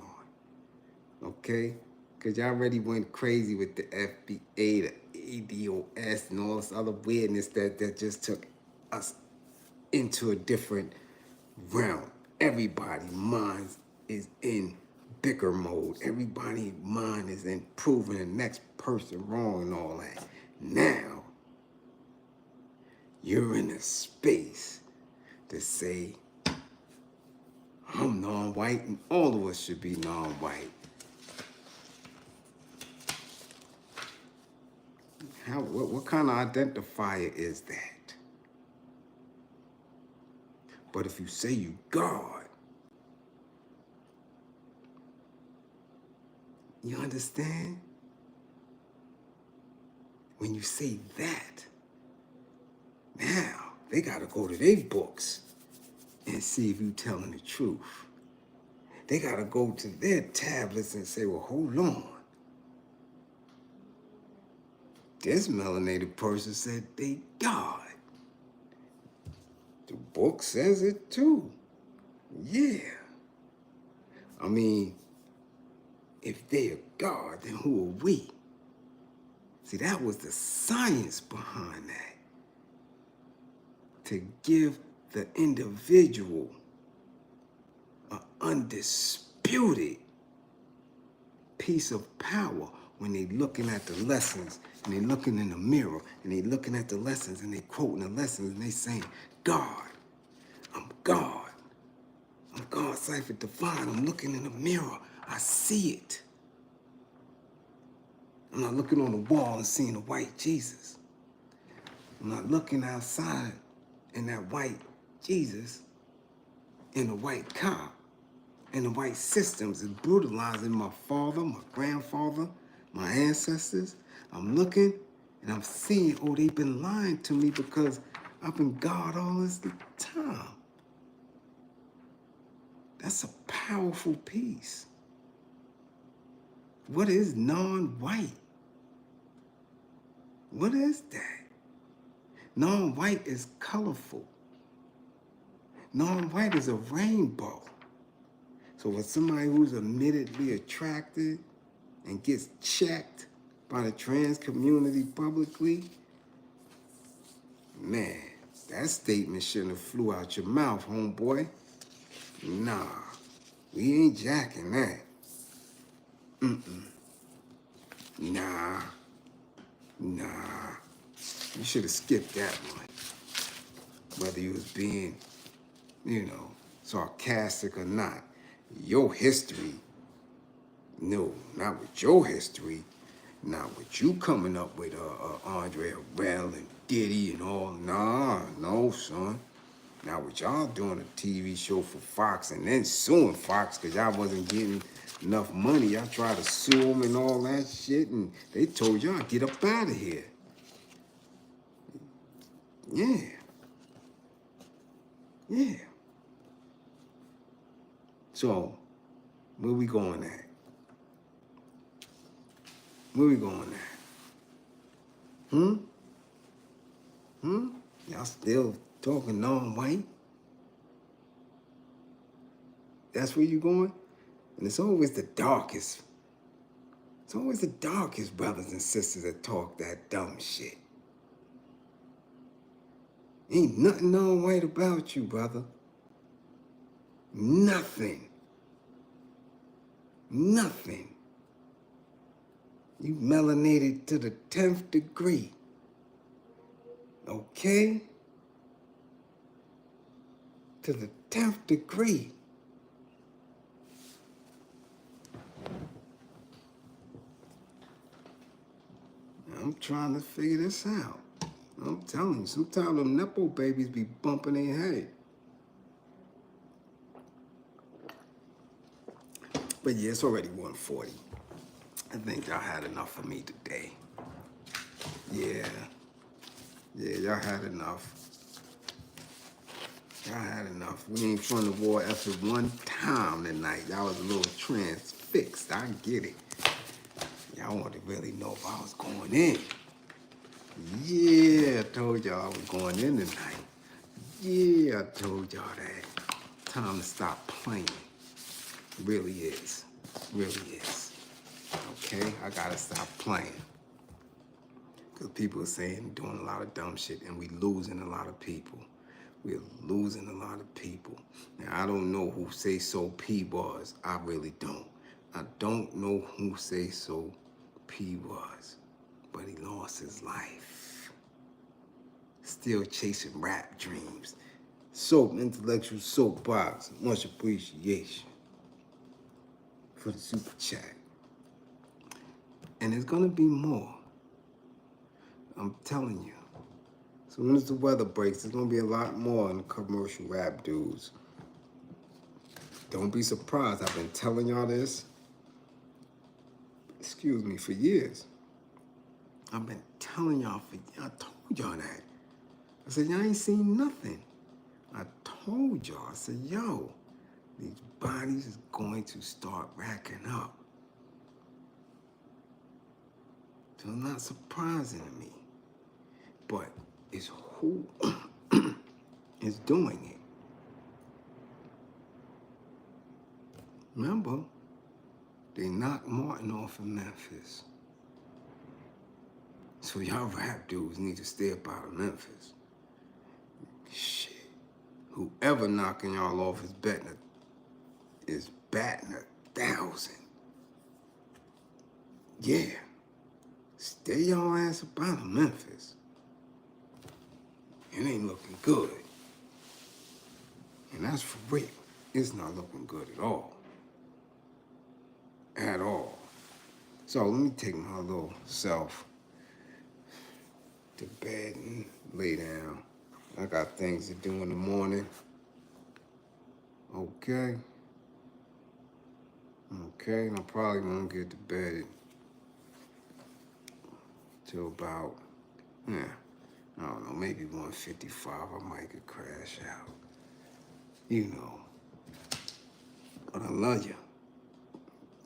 on? Okay? Because y'all already went crazy with the FBA, the ADOS, and all this other weirdness that just took us into a different realm. Everybody's mind is in bicker mode. Everybody's mind is in proving the next person wrong and all that. Now, you're in a space to say, I'm non-white, and all of us should be non-white. What kind of identifier is that? But if you say you God, you understand? When you say that, now they gotta go to their books and see if you telling the truth. They gotta go to their tablets and say, well, hold on. This melanated person said they God. The book says it too. Yeah. I mean, if they're God, then who are we? See, that was the science behind that. To give the individual an undisputed piece of power when they looking at the lessons and they looking in the mirror and they looking at the lessons and they quoting the lessons and they saying, God, I'm God. I'm God, Cipher Divine. I'm looking in the mirror. I see it. I'm not looking on the wall and seeing a white Jesus. I'm not looking outside in that white Jesus in the white cop and the white systems is brutalizing my father, my grandfather, my ancestors. I'm looking and I'm seeing, oh, they've been lying to me because I've been God all this time. That's a powerful piece. What is non-white? What is that? Non-white is colorful. Non-white is a rainbow. So for somebody who's admittedly attracted and gets checked by the trans community publicly, man, that statement shouldn't have flew out your mouth, homeboy. Nah, we ain't jacking that. Nah. You should have skipped that one. Whether you was being, sarcastic or not. Your history, no, not with your history, not with you coming up with Andre Harrell and Diddy and all. Nah, no, son. Not with y'all doing a TV show for Fox and then suing Fox because y'all wasn't getting enough money. Y'all tried to sue them and all that shit, and they told y'all, get up out of here. Yeah. So, where we going at? Y'all still talking non-white? That's where you going? And it's always the darkest. It's always the darkest brothers and sisters that talk that dumb shit. Ain't nothing non-white about you, brother. Nothing. You melanated to the 10th degree. Okay? To the 10th degree. I'm trying to figure this out. I'm telling you, sometimes them Nepo babies be bumping their head. But yeah, it's already 1:40. I think y'all had enough for me today. Yeah, y'all had enough. We ain't from the war after one time tonight. Y'all was a little transfixed. I get it. Y'all want to really know if I was going in. Yeah, I told y'all I was going in tonight. Yeah, I told y'all that. Time to stop playing. It really is. It really is. Okay? I gotta stop playing. Because people are saying doing a lot of dumb shit and we losing a lot of people. We're losing a lot of people. Now, I don't know who say so P was. I really don't. I don't know who say so P was. But he lost his life. Still chasing rap dreams. Soap, intellectual soapbox. Much appreciation for the super chat. And there's gonna be more. I'm telling you. As soon as the weather breaks, there's gonna be a lot more in the commercial rap dudes. Don't be surprised. I've been telling y'all this, excuse me, for years. I've been telling y'all I told y'all that. I said, y'all ain't seen nothing. I told y'all, I said, yo, these bodies is going to start racking up. So it's not surprising to me. But it's who is doing it. Remember, they knocked Martin off in Memphis. So y'all rap dudes need to stay up out of Memphis. Shit. Whoever knocking y'all off is batting 1,000. Yeah. Stay y'all ass up out of Memphis. It ain't looking good. And that's for real. It's not looking good at all. At all. So let me take my little self to bed and lay down. I got things to do in the morning. Okay. Okay, and I probably won't get to bed till about, I don't know, maybe 1:55. I might could crash out. You know. But I love you.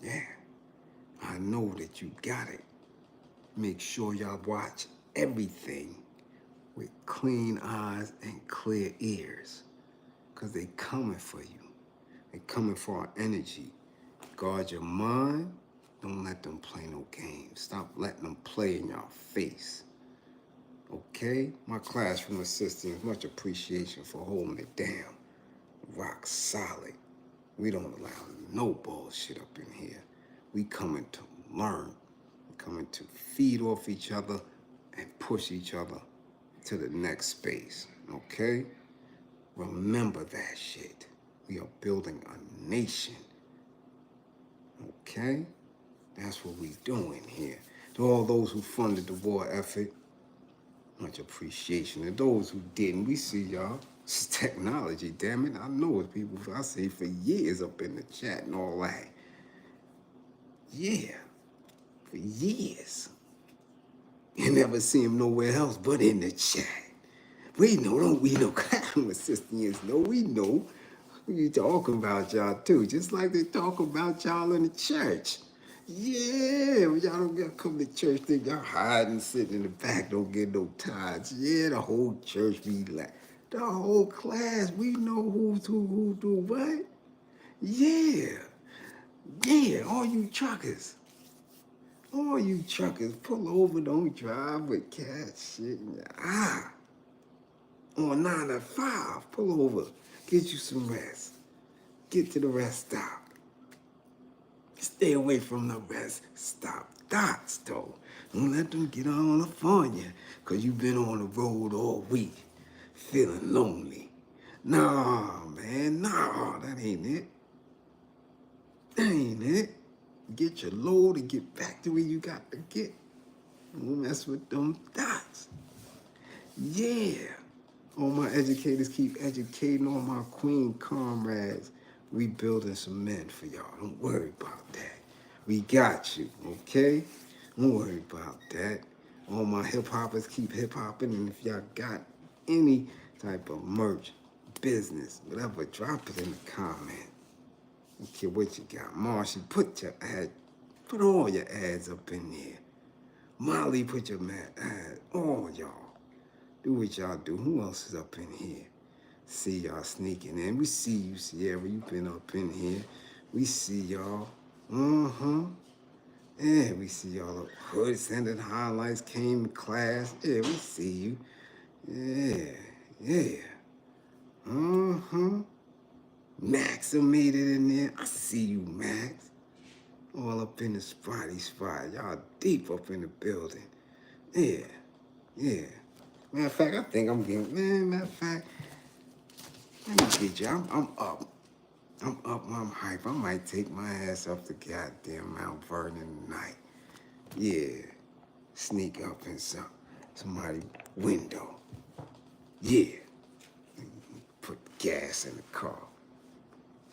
Yeah. I know that you got it. Make sure y'all watch everything with clean eyes and clear ears. Because they coming for you. They coming for our energy. Guard your mind. Don't let them play no games. Stop letting them play in your face. Okay? My classroom assistants, much appreciation for holding it down. Rock solid. We don't allow no bullshit up in here. We coming to learn. We coming to feed off each other and push each other to the next space. Okay? Remember that shit. We are building a nation. Okay? That's what we doing here. To all those who funded the war effort, much appreciation. And those who didn't, we see y'all. It's technology, damn it. I know it's people I say for years up in the chat and all that. Yeah, for years. You never see him nowhere else but in the chat. We know, don't we know? Classroom assistants know, we know. We talking about y'all too, just like they talk about y'all in the church. Yeah, when y'all don't get come to church, think y'all hiding, sitting in the back, don't get no tithes. Yeah, the whole church be like, the whole class, we know who's who do what. Yeah, yeah, all you truckers. All you truckers, pull over, don't drive with cat shit in your eye. On 9 to 5, pull over, get you some rest. Get to the rest stop. Stay away from the rest stop dots, though. Don't let them get all up on you, because you've been on the road all week, feeling lonely. Nah, man, nah, that ain't it. That ain't it. Get your load and get back to where you got to get. Don't mess with them dots. Yeah. All my educators keep educating all my queen comrades. We building some men for y'all. Don't worry about that. We got you, okay? Don't worry about that. All my hip-hoppers keep hip-hopping, and if y'all got any type of merch, business, whatever, drop it in the comment. I don't care what you got. Marcy, put all your ads up in there. Molly, put your ad, all y'all. Do what y'all do. Who else is up in here? See y'all sneaking in. We see you, Sierra. You been up in here. We see y'all. Yeah, we see y'all up. Hood sending highlights, came to class. Yeah, we see you. Yeah. Max made it in there. I see you, Max. All up in the spotty spot. Y'all deep up in the building. Yeah. Matter of fact, I think I'm getting, matter of fact, let me get you. I'm up. I'm hype. I might take my ass up to goddamn Mount Vernon tonight. Yeah. Sneak up in somebody's window. Yeah. Put gas in the car.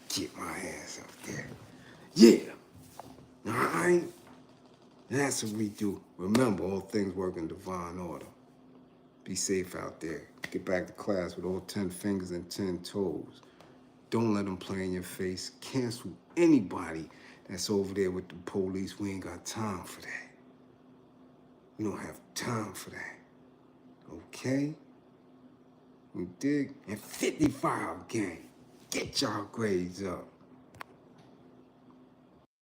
Get my ass up there. Yeah. All right? That's what we do. Remember, all things work in divine order. Be safe out there. Get back to class with all 10 fingers and 10 toes. Don't let them play in your face. Cancel anybody that's over there with the police. We ain't got time for that. We don't have time for that. Okay? You dig? And 55 gang. Get y'all grades up.